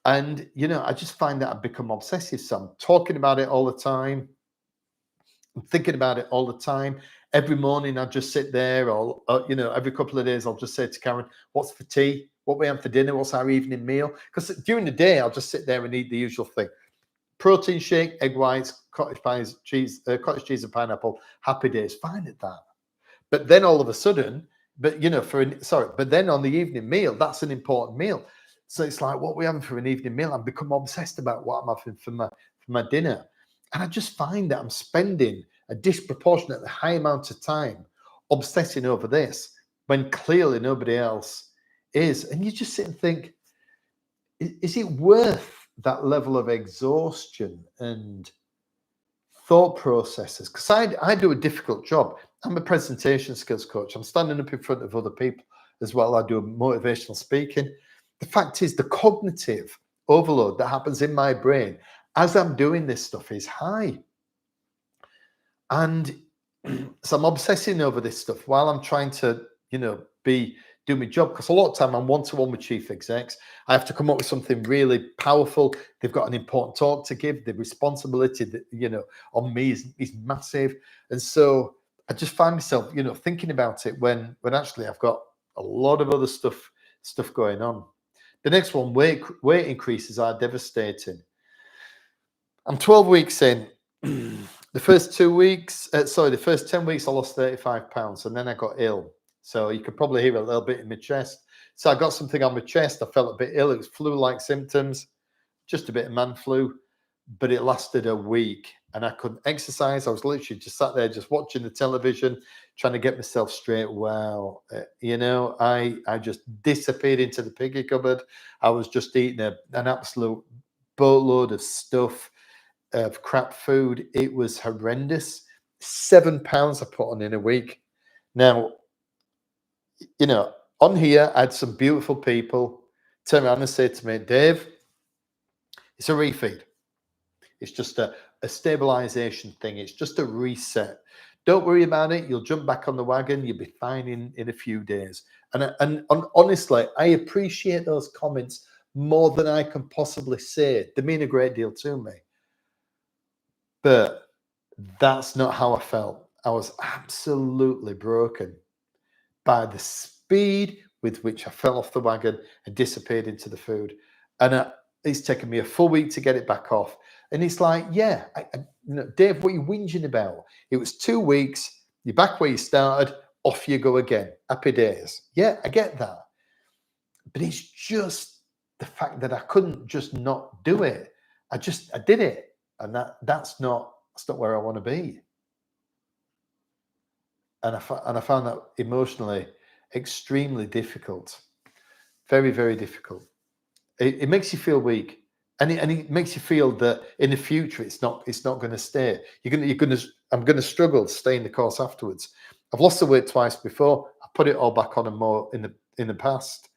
and I just find that I've become obsessive. So I'm talking about it all the time. I'm thinking about it all the time. Every morning I just sit there, or every couple of days I'll just say to Karen, "What's for tea? What we have for dinner? What's our evening meal?" Because during the day I'll just sit there and eat the usual thing: protein shake, egg whites, cottage cheese and pineapple. Happy days, fine at that. But then all of a sudden, but then on the evening meal, that's an important meal. So it's like, what we having for an evening meal? I've become obsessed about what I'm having for my dinner. And I just find that I'm spending a disproportionately high amount of time obsessing over this when clearly nobody else is. And you just sit and think, is it worth that level of exhaustion and thought processes? Because I do a difficult job. I'm a presentation skills coach. I'm standing up in front of other people as well. I do motivational speaking. The fact is, the cognitive overload that happens in my brain as I'm doing this stuff is high. And so I'm obsessing over this stuff while I'm trying to, do my job. Because a lot of time I'm one-to-one with chief execs. I have to come up with something really powerful. They've got an important talk to give. The responsibility that, on me is massive. And so I just find myself, thinking about it when actually I've got a lot of other stuff going on. The next one, weight increases are devastating. I'm 12 weeks in. The first 10 weeks, I lost 35 pounds, and then I got ill. So you could probably hear a little bit in my chest. So I got something on my chest. I felt a bit ill. It was flu-like symptoms, just a bit of man flu, but it lasted a week and I couldn't exercise. I was literally just sat there, just watching the television, trying to get myself straight. Wow. I just disappeared into the piggy cupboard. I was just eating an absolute boatload of stuff, of crap food. It was horrendous. 7 pounds I put on in a week. Now, on here, I had some beautiful people turn around and say to me, "Dave, it's a refeed. It's just a stabilization thing. It's just a reset. Don't worry about it. You'll jump back on the wagon. You'll be fine in a few days." And honestly, I appreciate those comments more than I can possibly say. They mean a great deal to me. But that's not how I felt. I was absolutely broken by the speed with which I fell off the wagon and disappeared into the food. And it's taken me a full week to get it back off. And it's like, yeah, Dave, what are you whinging about? It was 2 weeks. You're back where you started. Off you go again. Happy days. Yeah, I get that. But it's just the fact that I couldn't just not do it. I did it. And that's not where I want to be. And I found that emotionally extremely difficult, very, very difficult. It makes you feel weak, and it makes you feel that in the future it's not going to stay. I'm going to struggle to stay in the course afterwards. I've lost the weight twice before. I put it all back on and more in the past.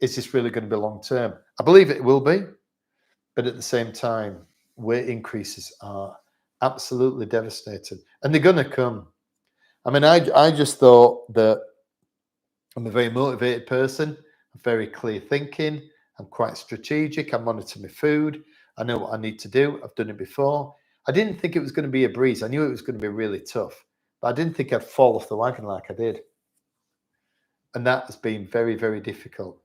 Is this really going to be long term? I believe it will be, but at the same time, weight increases are absolutely devastating, and they're going to come. I mean, I just thought that I'm a very motivated person. I'm very clear thinking. I'm quite strategic. I monitor my food. I know what I need to do. I've done it before. I didn't think it was going to be a breeze. I knew it was going to be really tough, but I didn't think I'd fall off the wagon like I did. And that has been very, very difficult.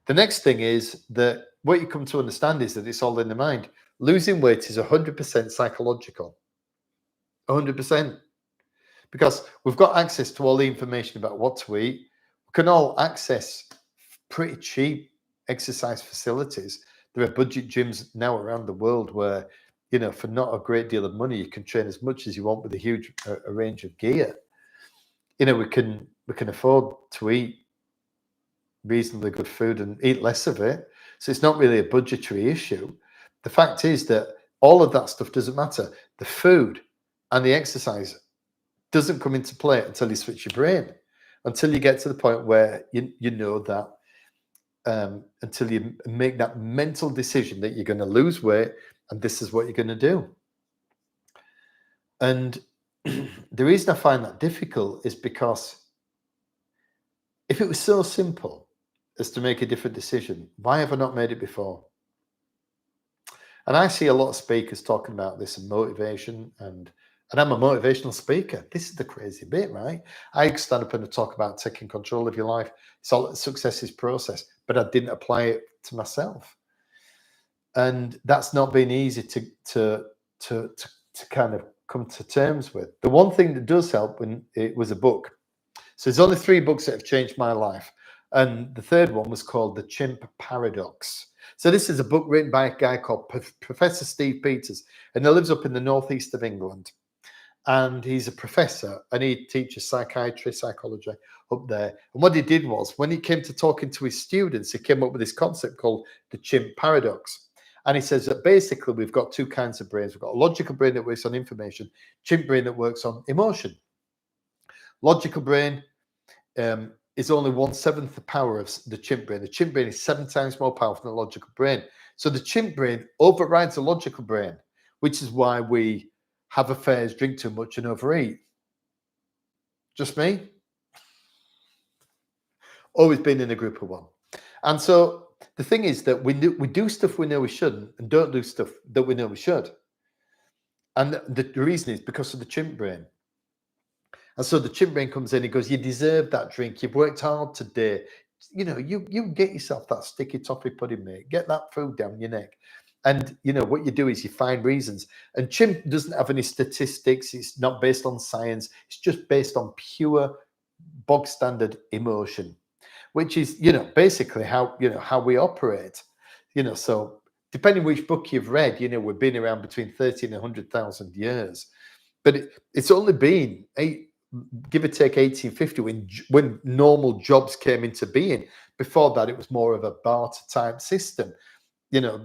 The next thing is that what you come to understand is that it's all in the mind. Losing weight is 100% psychological. 100%. Because we've got access to all the information about what to eat. We can all access pretty cheap exercise facilities There are budget gyms now around the world where, for not a great deal of money, you can train as much as you want with a huge a range of gear. We can afford to eat reasonably good food and eat less of it. So it's not really a budgetary issue. The fact is that all of that stuff doesn't matter. The food and the exercise doesn't come into play until you switch your brain, until you get to the point where you know that, until you make that mental decision that you're going to lose weight and this is what you're going to do. And the reason I find that difficult is because if it was so simple as to make a different decision, why have I not made it before? And I see a lot of speakers talking about this and motivation, and I'm a motivational speaker. This is the crazy bit, right? I stand up and talk about taking control of your life. It's all success is process, but I didn't apply it to myself, and that's not been easy to kind of come to terms with. The one thing that does help when it was a book. So there's only 3 books that have changed my life, and the third one was called The Chimp Paradox. So this is a book written by a guy called Professor Steve Peters, and he lives up in the northeast of England. And he's a professor, and he teaches psychiatry, psychology up there. And what he did was, when he came to talking to his students, he came up with this concept called the Chimp Paradox. And he says that basically we've got 2 kinds of brains. We've got a logical brain that works on information, chimp brain that works on emotion. Logical brain is only 1/7 the power of the chimp brain. The chimp brain is 7 times more powerful than the logical brain. So the chimp brain overrides the logical brain, which is why we have affairs, drink too much, and overeat. Just me? Always been in a group of one. And so the thing is that we do stuff we know we shouldn't, and don't do stuff that we know we should. And the reason is because of the chimp brain. And so the chimp brain comes in, he goes, you deserve that drink. You've worked hard today. You get yourself that sticky toffee pudding, mate. Get that food down your neck. And, what you do is you find reasons. And chimp doesn't have any statistics. It's not based on science. It's just based on pure bog standard emotion, which is, basically how we operate. So depending which book you've read, we've been around between 30 and 100,000 years. But it's only been give or take 1850 when normal jobs came into being. Before that, it was more of a barter type system.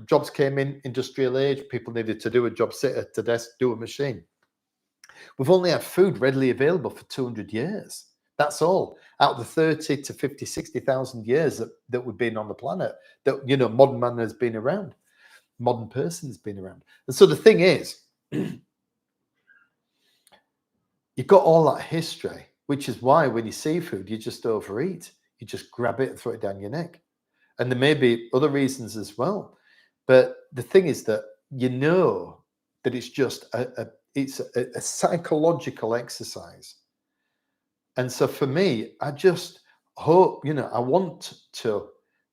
Jobs came in, industrial age, people needed to do a job, sit at the desk, do a machine. We've only had food readily available for 200 years. That's all. Out of the 30 to 50, 60,000 years that we've been on the planet, that, modern man has been around, modern person has been around. And so the thing is, you've got all that history, which is why when you see food, you just overeat. You just grab it and throw it down your neck. And there may be other reasons as well. But the thing is that that it's just a psychological exercise. And so for me, I just hope, I want to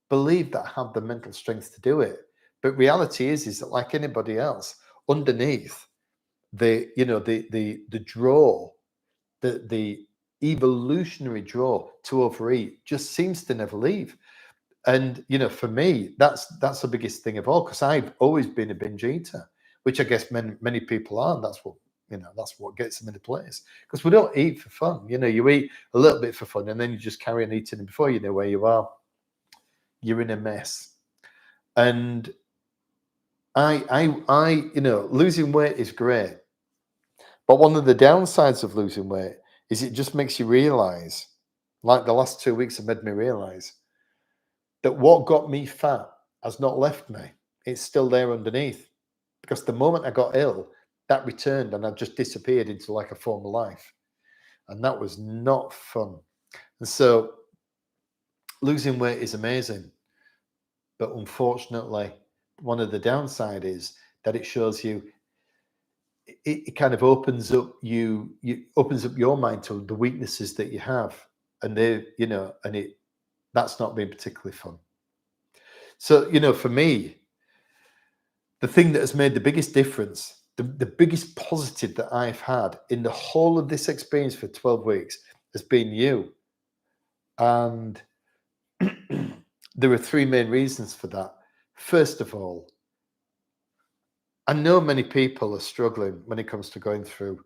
believe that I have the mental strength to do it. But reality is that like anybody else, underneath the draw, the evolutionary draw to overeat just seems to never leave. And for me, that's the biggest thing of all, because I've always been a binge eater, which I guess many people are. And that's what gets them into place, because we don't eat for fun. You eat a little bit for fun, and then you just carry on eating, and before you know where you are, you're in a mess. And I losing weight is great, but one of the downsides of losing weight is it just makes you realize, like the last 2 weeks have made me realize, that what got me fat has not left me. It's still there underneath. Because the moment I got ill, that returned and I just disappeared into like a former life. And that was not fun. And so losing weight is amazing. But unfortunately, one of the downside is that it shows you, it kind of opens up opens up your mind to the weaknesses that you have. And that's not been particularly fun. So, for me, the thing that has made the biggest difference, the biggest positive that I've had in the whole of this experience for 12 weeks has been you. And there are 3 main reasons for that. First of all, I know many people are struggling when it comes to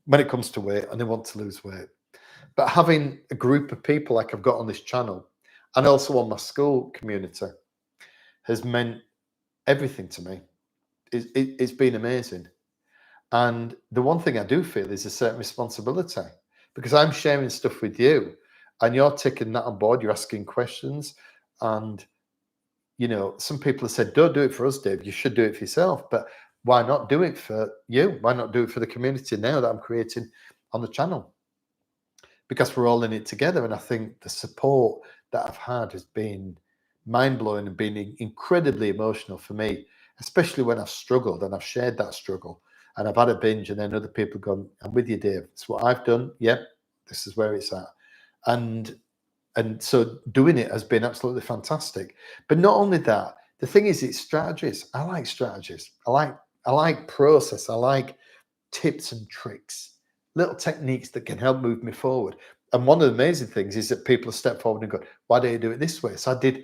when it comes to weight, and they want to lose weight. But having a group of people like I've got on this channel and also on my school community has meant everything to me. It's been amazing. And the one thing I do feel is a certain responsibility, because I'm sharing stuff with you and you're taking that on board, you're asking questions. And, some people have said, don't do it for us, Dave. You should do it for yourself. But why not do it for you? Why not do it for the community now that I'm creating on the channel? Because we're all in it together. And I think the support that I've had has been mind-blowing and been incredibly emotional for me, especially when I've struggled and I've shared that struggle and I've had a binge, and then other people gone, I'm with you, Dave. It's what I've done. Yep, this is where it's at. And so doing it has been absolutely fantastic. But not only that, the thing is, it's strategies. I like strategies. I like process. I like tips and tricks, little techniques that can help move me forward. And one of the amazing things is that people step forward and go, why don't you do it this way? So I did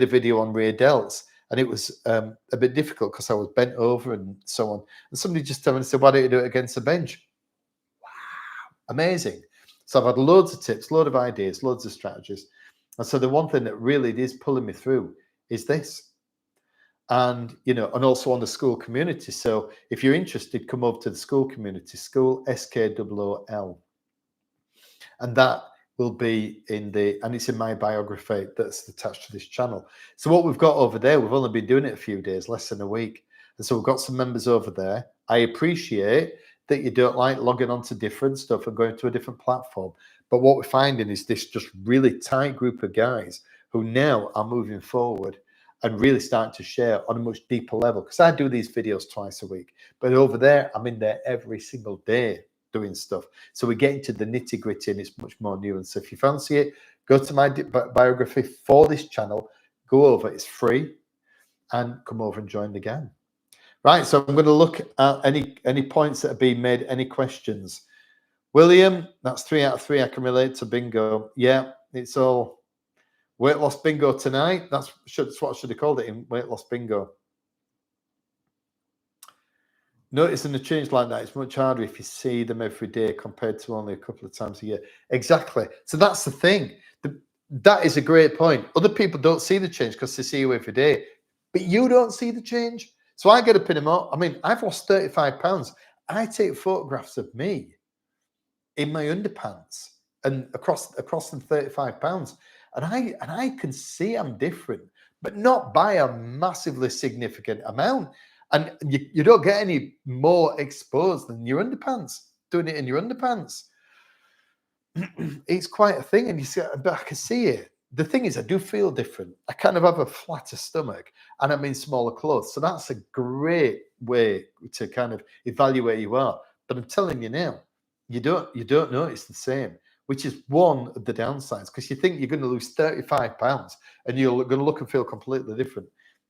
a video on rear delts, and it was a bit difficult because I was bent over and so on. And somebody just told me and said, why don't you do it against the bench? Wow, amazing. So I've had loads of tips, loads of ideas, loads of strategies. And so the one thing that really is pulling me through is this. And, and also on the school community. So if you're interested, come over to the school community, school SKOOL. And that will be and it's in my biography that's attached to this channel. So what we've got over there, we've only been doing it a few days, less than a week. And so we've got some members over there. I appreciate that you don't like logging onto different stuff and going to a different platform. But what we're finding is this just really tight group of guys who now are moving forward and really starting to share on a much deeper level. Because I do these videos twice a week, but over there, I'm in there every single day doing stuff. So we're getting to the nitty gritty and it's much more nuanced. So if you fancy it, go to my biography for this channel, go over, it's free, and come over and join the gang. Right, so I'm going to look at any points that are being made, any questions. William, that's 3 out of 3. I can relate to bingo. Yeah, it's all weight loss bingo tonight. That's what I should have called it, in weight loss bingo. Noticing a change like that, it's much harder if you see them every day compared to only a couple of times a year. Exactly. So that's the thing. That is a great point. Other people don't see the change because they see you every day, but you don't see the change. So I get up in the morning. I mean, I've lost 35 pounds. I take photographs of me in my underpants and across them 35 pounds. And I can see I'm different, but not by a massively significant amount. And you don't get any more exposed than your underpants, doing it in your underpants. It's quite a thing. And you see, but I can see it. The thing is, I do feel different. I kind of have a flatter stomach and I'm in smaller clothes. So that's a great way to kind of evaluate who you are. But I'm telling you now, you don't notice the same, which is one of the downsides, because you think you're going to lose 35 pounds and you're going to look and feel completely different.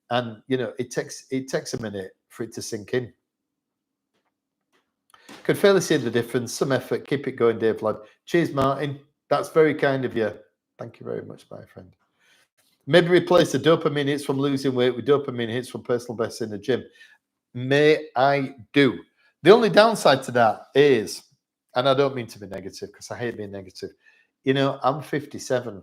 And it takes a minute for it to sink in. Could fairly see the difference. Some effort. Keep it going, Dave Lad. Cheers, Martin. That's very kind of you. Thank you very much, my friend. Maybe replace the dopamine hits from losing weight with dopamine hits from personal bests in the gym. May I do. The only downside to that is, and I don't mean to be negative because I hate being negative, I'm 57.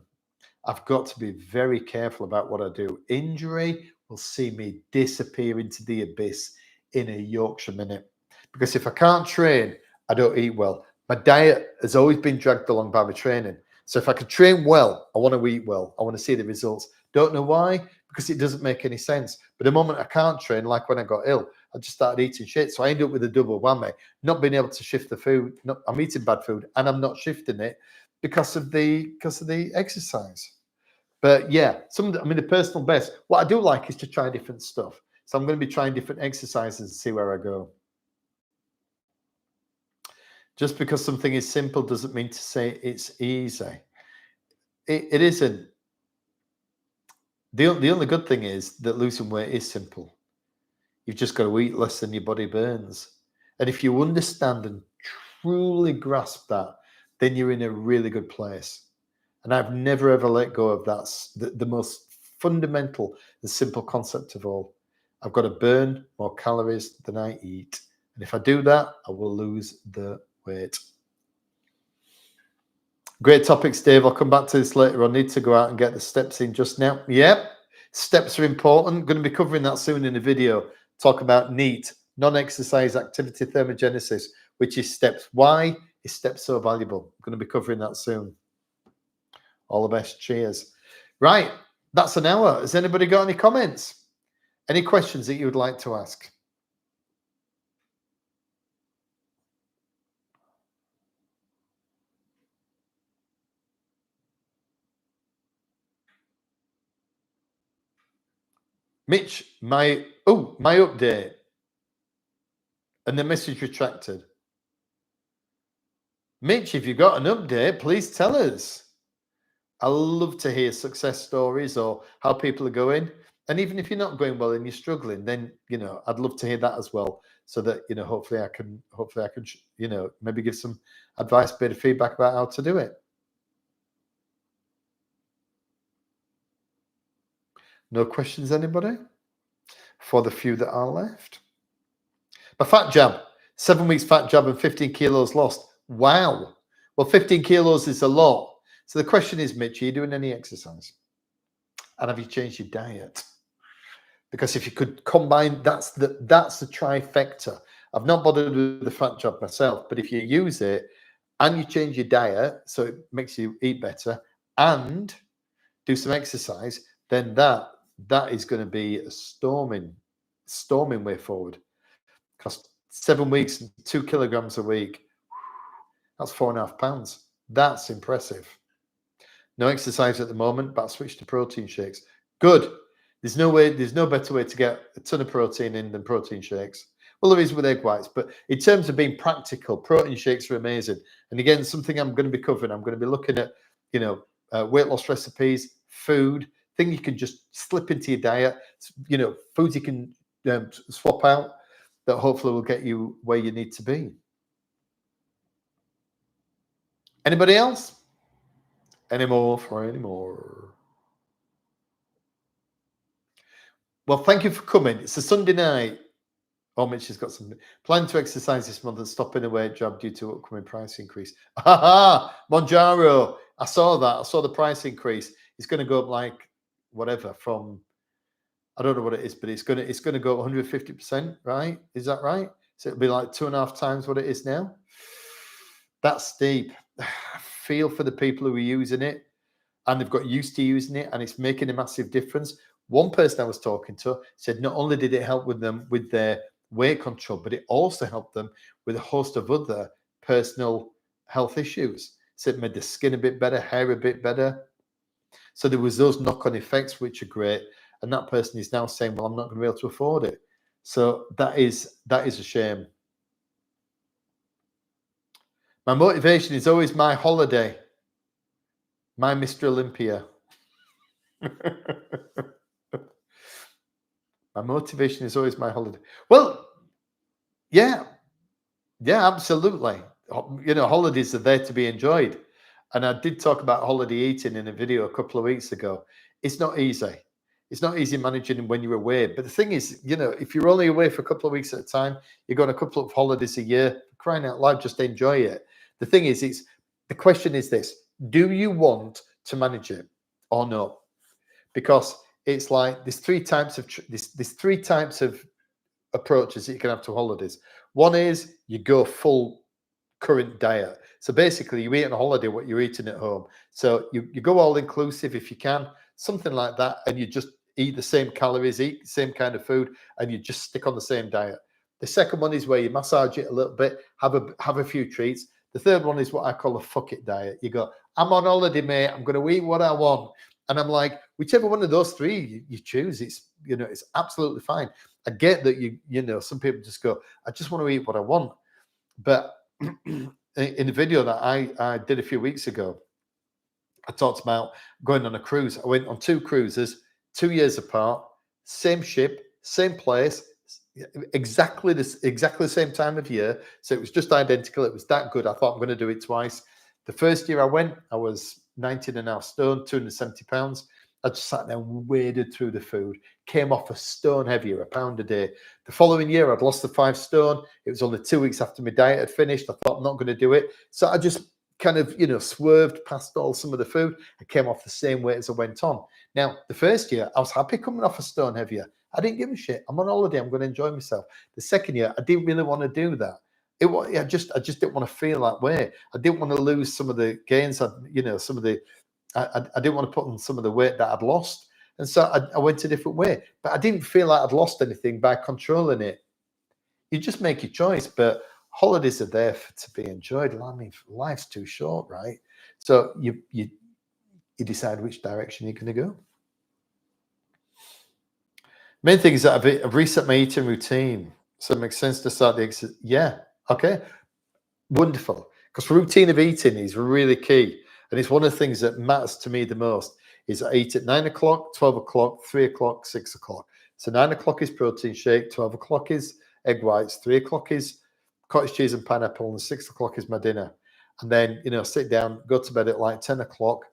I've got to be very careful about what I do. Injury will see me disappear into the abyss in a Yorkshire minute. Because if I can't train, I don't eat well. My diet has always been dragged along by my training. So if I can train well, I want to eat well. I want to see the results. Don't know why, because it doesn't make any sense. But the moment I can't train, like when I got ill, I just started eating shit. So I end up with a double whammy, not being able to shift the food. I'm eating bad food and I'm not shifting it because of the exercise. But yeah, the personal best. What I do like is to try different stuff. So I'm going to be trying different exercises and see where I go. Just because something is simple doesn't mean to say it's easy. It isn't. The only good thing is that losing weight is simple. You've just got to eat less than your body burns. And if you understand and truly grasp that, then you're in a really good place. And I've never ever let go of that. The most fundamental and simple concept of all. I've got to burn more calories than I eat. And if I do that, I will lose the weight. Great topics, Dave. I'll come back to this later. I need to go out and get the steps in just now. Yep, steps are important. Going to be covering that soon in a video. Talk about NEAT, non-exercise activity thermogenesis, which is steps. Why is steps so valuable? I'm going to be covering that soon. All the best. Cheers. Right, that's an hour. Has anybody got any comments? Any questions that you would like to ask? Mitch, my update and the message retracted. Mitch, if you've got an update, please tell us. I love to hear success stories or how people are going. And even if you're not going well and you're struggling, then, you know, I'd love to hear that as well. So that, you know, hopefully I can, you know, maybe give some advice, bit of feedback about how to do it. No questions, anybody? For the few that are left. My fat jab, 7 weeks fat jab and 15 kilos lost. Wow. Well, 15 kilos is a lot. So the question is, Mitch, are you doing any exercise? And have you changed your diet? Because if you could combine, that's the trifecta. I've not bothered with the fat jab myself, but if you use it and you change your diet so it makes you eat better and do some exercise, then that is going to be a storming way forward. Because 7 weeks and 2 kilograms a week, that's 4.5 pounds. That's impressive. No exercise at the moment, but I switched to protein shakes. Good. There's no better way to get a ton of protein in than protein shakes. Well, there is with egg whites, but in terms of being practical, protein shakes are amazing. And again, something I'm going to be covering. I'm going to be looking at, you know, weight loss recipes, food, things you can just slip into your diet, you know, foods you can swap out that hopefully will get you where you need to be. Anybody else? Any more? Well, thank you for coming. It's a Sunday night. Oh, Mitch has got some plan to exercise this month and stop in a weight job due to upcoming price increase. Monjaro. I saw that. I saw the price increase. It's going to go up like whatever from, I don't know what it is, but it's going to go up 150%, right? Is that right? So it'll be like 2.5 times what it is now. That's steep. I feel for the people who are using it and they've got used to using it and it's making a massive difference. One person I was talking to said not only did it help with them with their weight control, but it also helped them with a host of other personal health issues. So it made the skin a bit better, hair a bit better. So there was those knock-on effects, which are great. And that person is now saying, well, I'm not going to be able to afford it. So that is a shame. My motivation is always my holiday, my Mr. Olympia. My motivation is always my holiday. Well, yeah, absolutely. You know, holidays are there to be enjoyed. And I did talk about holiday eating in a video a couple of weeks ago. It's not easy. It's not easy managing when you're away. But the thing is, you know, if you're only away for a couple of weeks at a time, you've got a couple of holidays a year, crying out loud, just enjoy it. The thing is, the question is this: do you want to manage it or not? Because it's like there's three types of approaches that you can have to holidays. One is you go full current diet. So basically you eat on a holiday what you're eating at home. So you go all inclusive if you can, something like that, and you just eat the same calories, eat the same kind of food, and you just stick on the same diet. The second one is where you massage it a little bit, have a few treats. The third one is what I call a fuck it diet. You go, I'm on holiday, mate. I'm going to eat what I want. And I'm like, whichever one of those three you choose, it's, you know, it's absolutely fine. I get that you know, some people just go, I just want to eat what I want. But in a video that I did a few weeks ago, I talked about going on a cruise. I went on 2 cruises, 2 years apart, same ship, same place, exactly the same time of year. So it was just identical. It was that good. I thought I'm going to do it twice. The first year I went, I was 19.5 stone, 270 pounds. I just sat there and waded through the food, came off a stone heavier, a pound a day. The following year, I'd lost the 5 stone. It was only 2 weeks after my diet had finished. I thought, I'm not going to do it. So I just kind of, swerved past some of the food. I came off the same weight as I went on. Now, the first year, I was happy coming off a stone heavier. I didn't give a shit. I'm on holiday. I'm going to enjoy myself. The second year, I didn't really want to do that. I just didn't want to feel that way. I didn't want to lose some of the gains. I didn't want to put on some of the weight that I'd lost. And so I went a different way. But I didn't feel like I'd lost anything by controlling it. You just make your choice. But holidays are there to be enjoyed. I mean, life's too short, right? So you decide which direction you're going to go. Main thing is that I've reset my eating routine. So it makes sense to start the exercise. Yeah. Okay. Wonderful. Because routine of eating is really key. And it's one of the things that matters to me the most is I eat at 9 o'clock, 12 o'clock, 3 o'clock, 6 o'clock. So 9 o'clock is protein shake, 12 o'clock is egg whites, 3 o'clock is cottage cheese and pineapple, and 6 o'clock is my dinner. And then, sit down, go to bed at like 10 o'clock,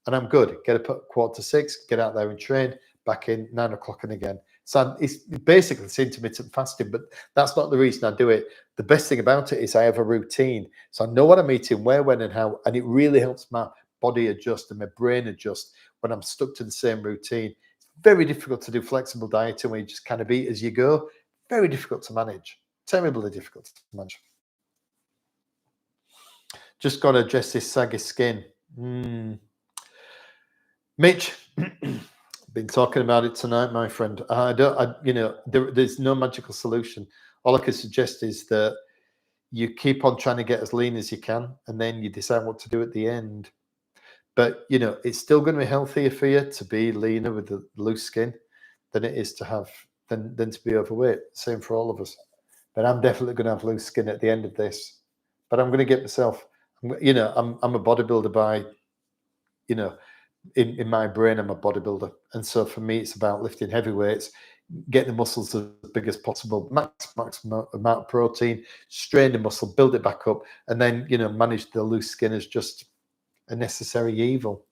and I'm good. Get up at 5:45, get out there and train, back in 9 o'clock and again. So it's basically it's intermittent fasting, but that's not the reason I do it. The best thing about it is I have a routine. So I know what I'm eating, where, when, and how, and it really helps my body adjust and my brain adjust when I'm stuck to the same routine. It's very difficult to do flexible dieting where you just kind of eat as you go. Very difficult to manage. Terribly difficult to manage. Just got to address this saggy skin. Mitch, been talking about it tonight, my friend. There's no magical solution. All I can suggest is that you keep on trying to get as lean as you can, and then you decide what to do at the end. But it's still going to be healthier for you to be leaner with the loose skin than it is to have than to be overweight. Same for all of us. But I'm definitely going to have loose skin at the end of this. But I'm going to get myself. I'm a bodybuilder by, in my brain, I'm a bodybuilder. And so for me, it's about lifting heavy weights, getting the muscles as big as possible, maximum amount of protein, strain the muscle, build it back up, and then, manage the loose skin as just a necessary evil.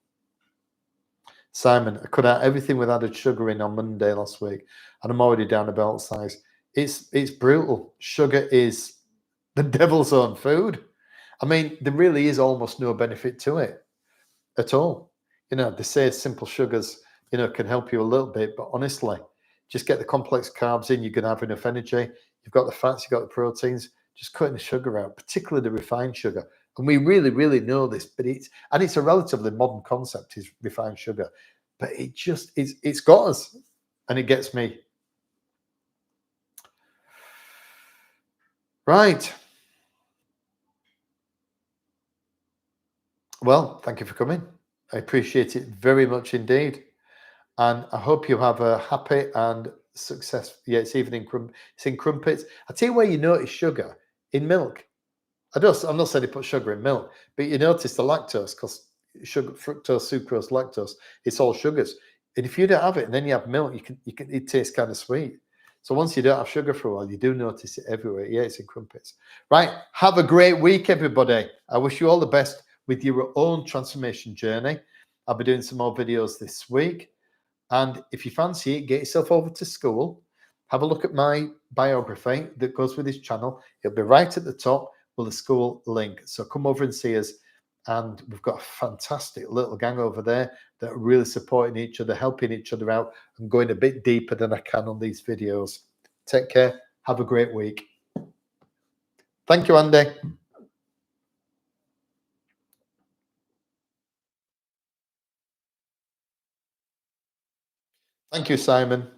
Simon, I cut out everything with added sugar in on Monday last week, and I'm already down a belt size. It's brutal. Sugar is the devil's own food. I mean, there really is almost no benefit to it at all. They say simple sugars, can help you a little bit, but honestly, just get the complex carbs in. You're going to have enough energy. You've got the fats, you've got the proteins. Just cutting the sugar out, particularly the refined sugar. And we really, really know this, but it's a relatively modern concept, is refined sugar. But it's got us, and it gets me. Right. Well, thank you for coming. I appreciate it very much indeed. And I hope you have a happy and successful. Yeah, it's even it's in crumpets. I tell you where you notice sugar in milk. I'm not saying you put sugar in milk, but you notice the lactose, because sugar, fructose, sucrose, lactose, it's all sugars. And if you don't have it and then you have milk, it tastes kind of sweet. So once you don't have sugar for a while, you do notice it everywhere. Yeah, it's in crumpets. Right. Have a great week, everybody. I wish you all the best with your own transformation journey. I'll be doing some more videos this week. And if you fancy it, get yourself over to school. Have a look at my biography that goes with this channel. It'll be right at the top with the school link. So come over and see us. And we've got a fantastic little gang over there that are really supporting each other, helping each other out, and going a bit deeper than I can on these videos. Take care. Have a great week. Thank you, Andy. Thank you, Simon.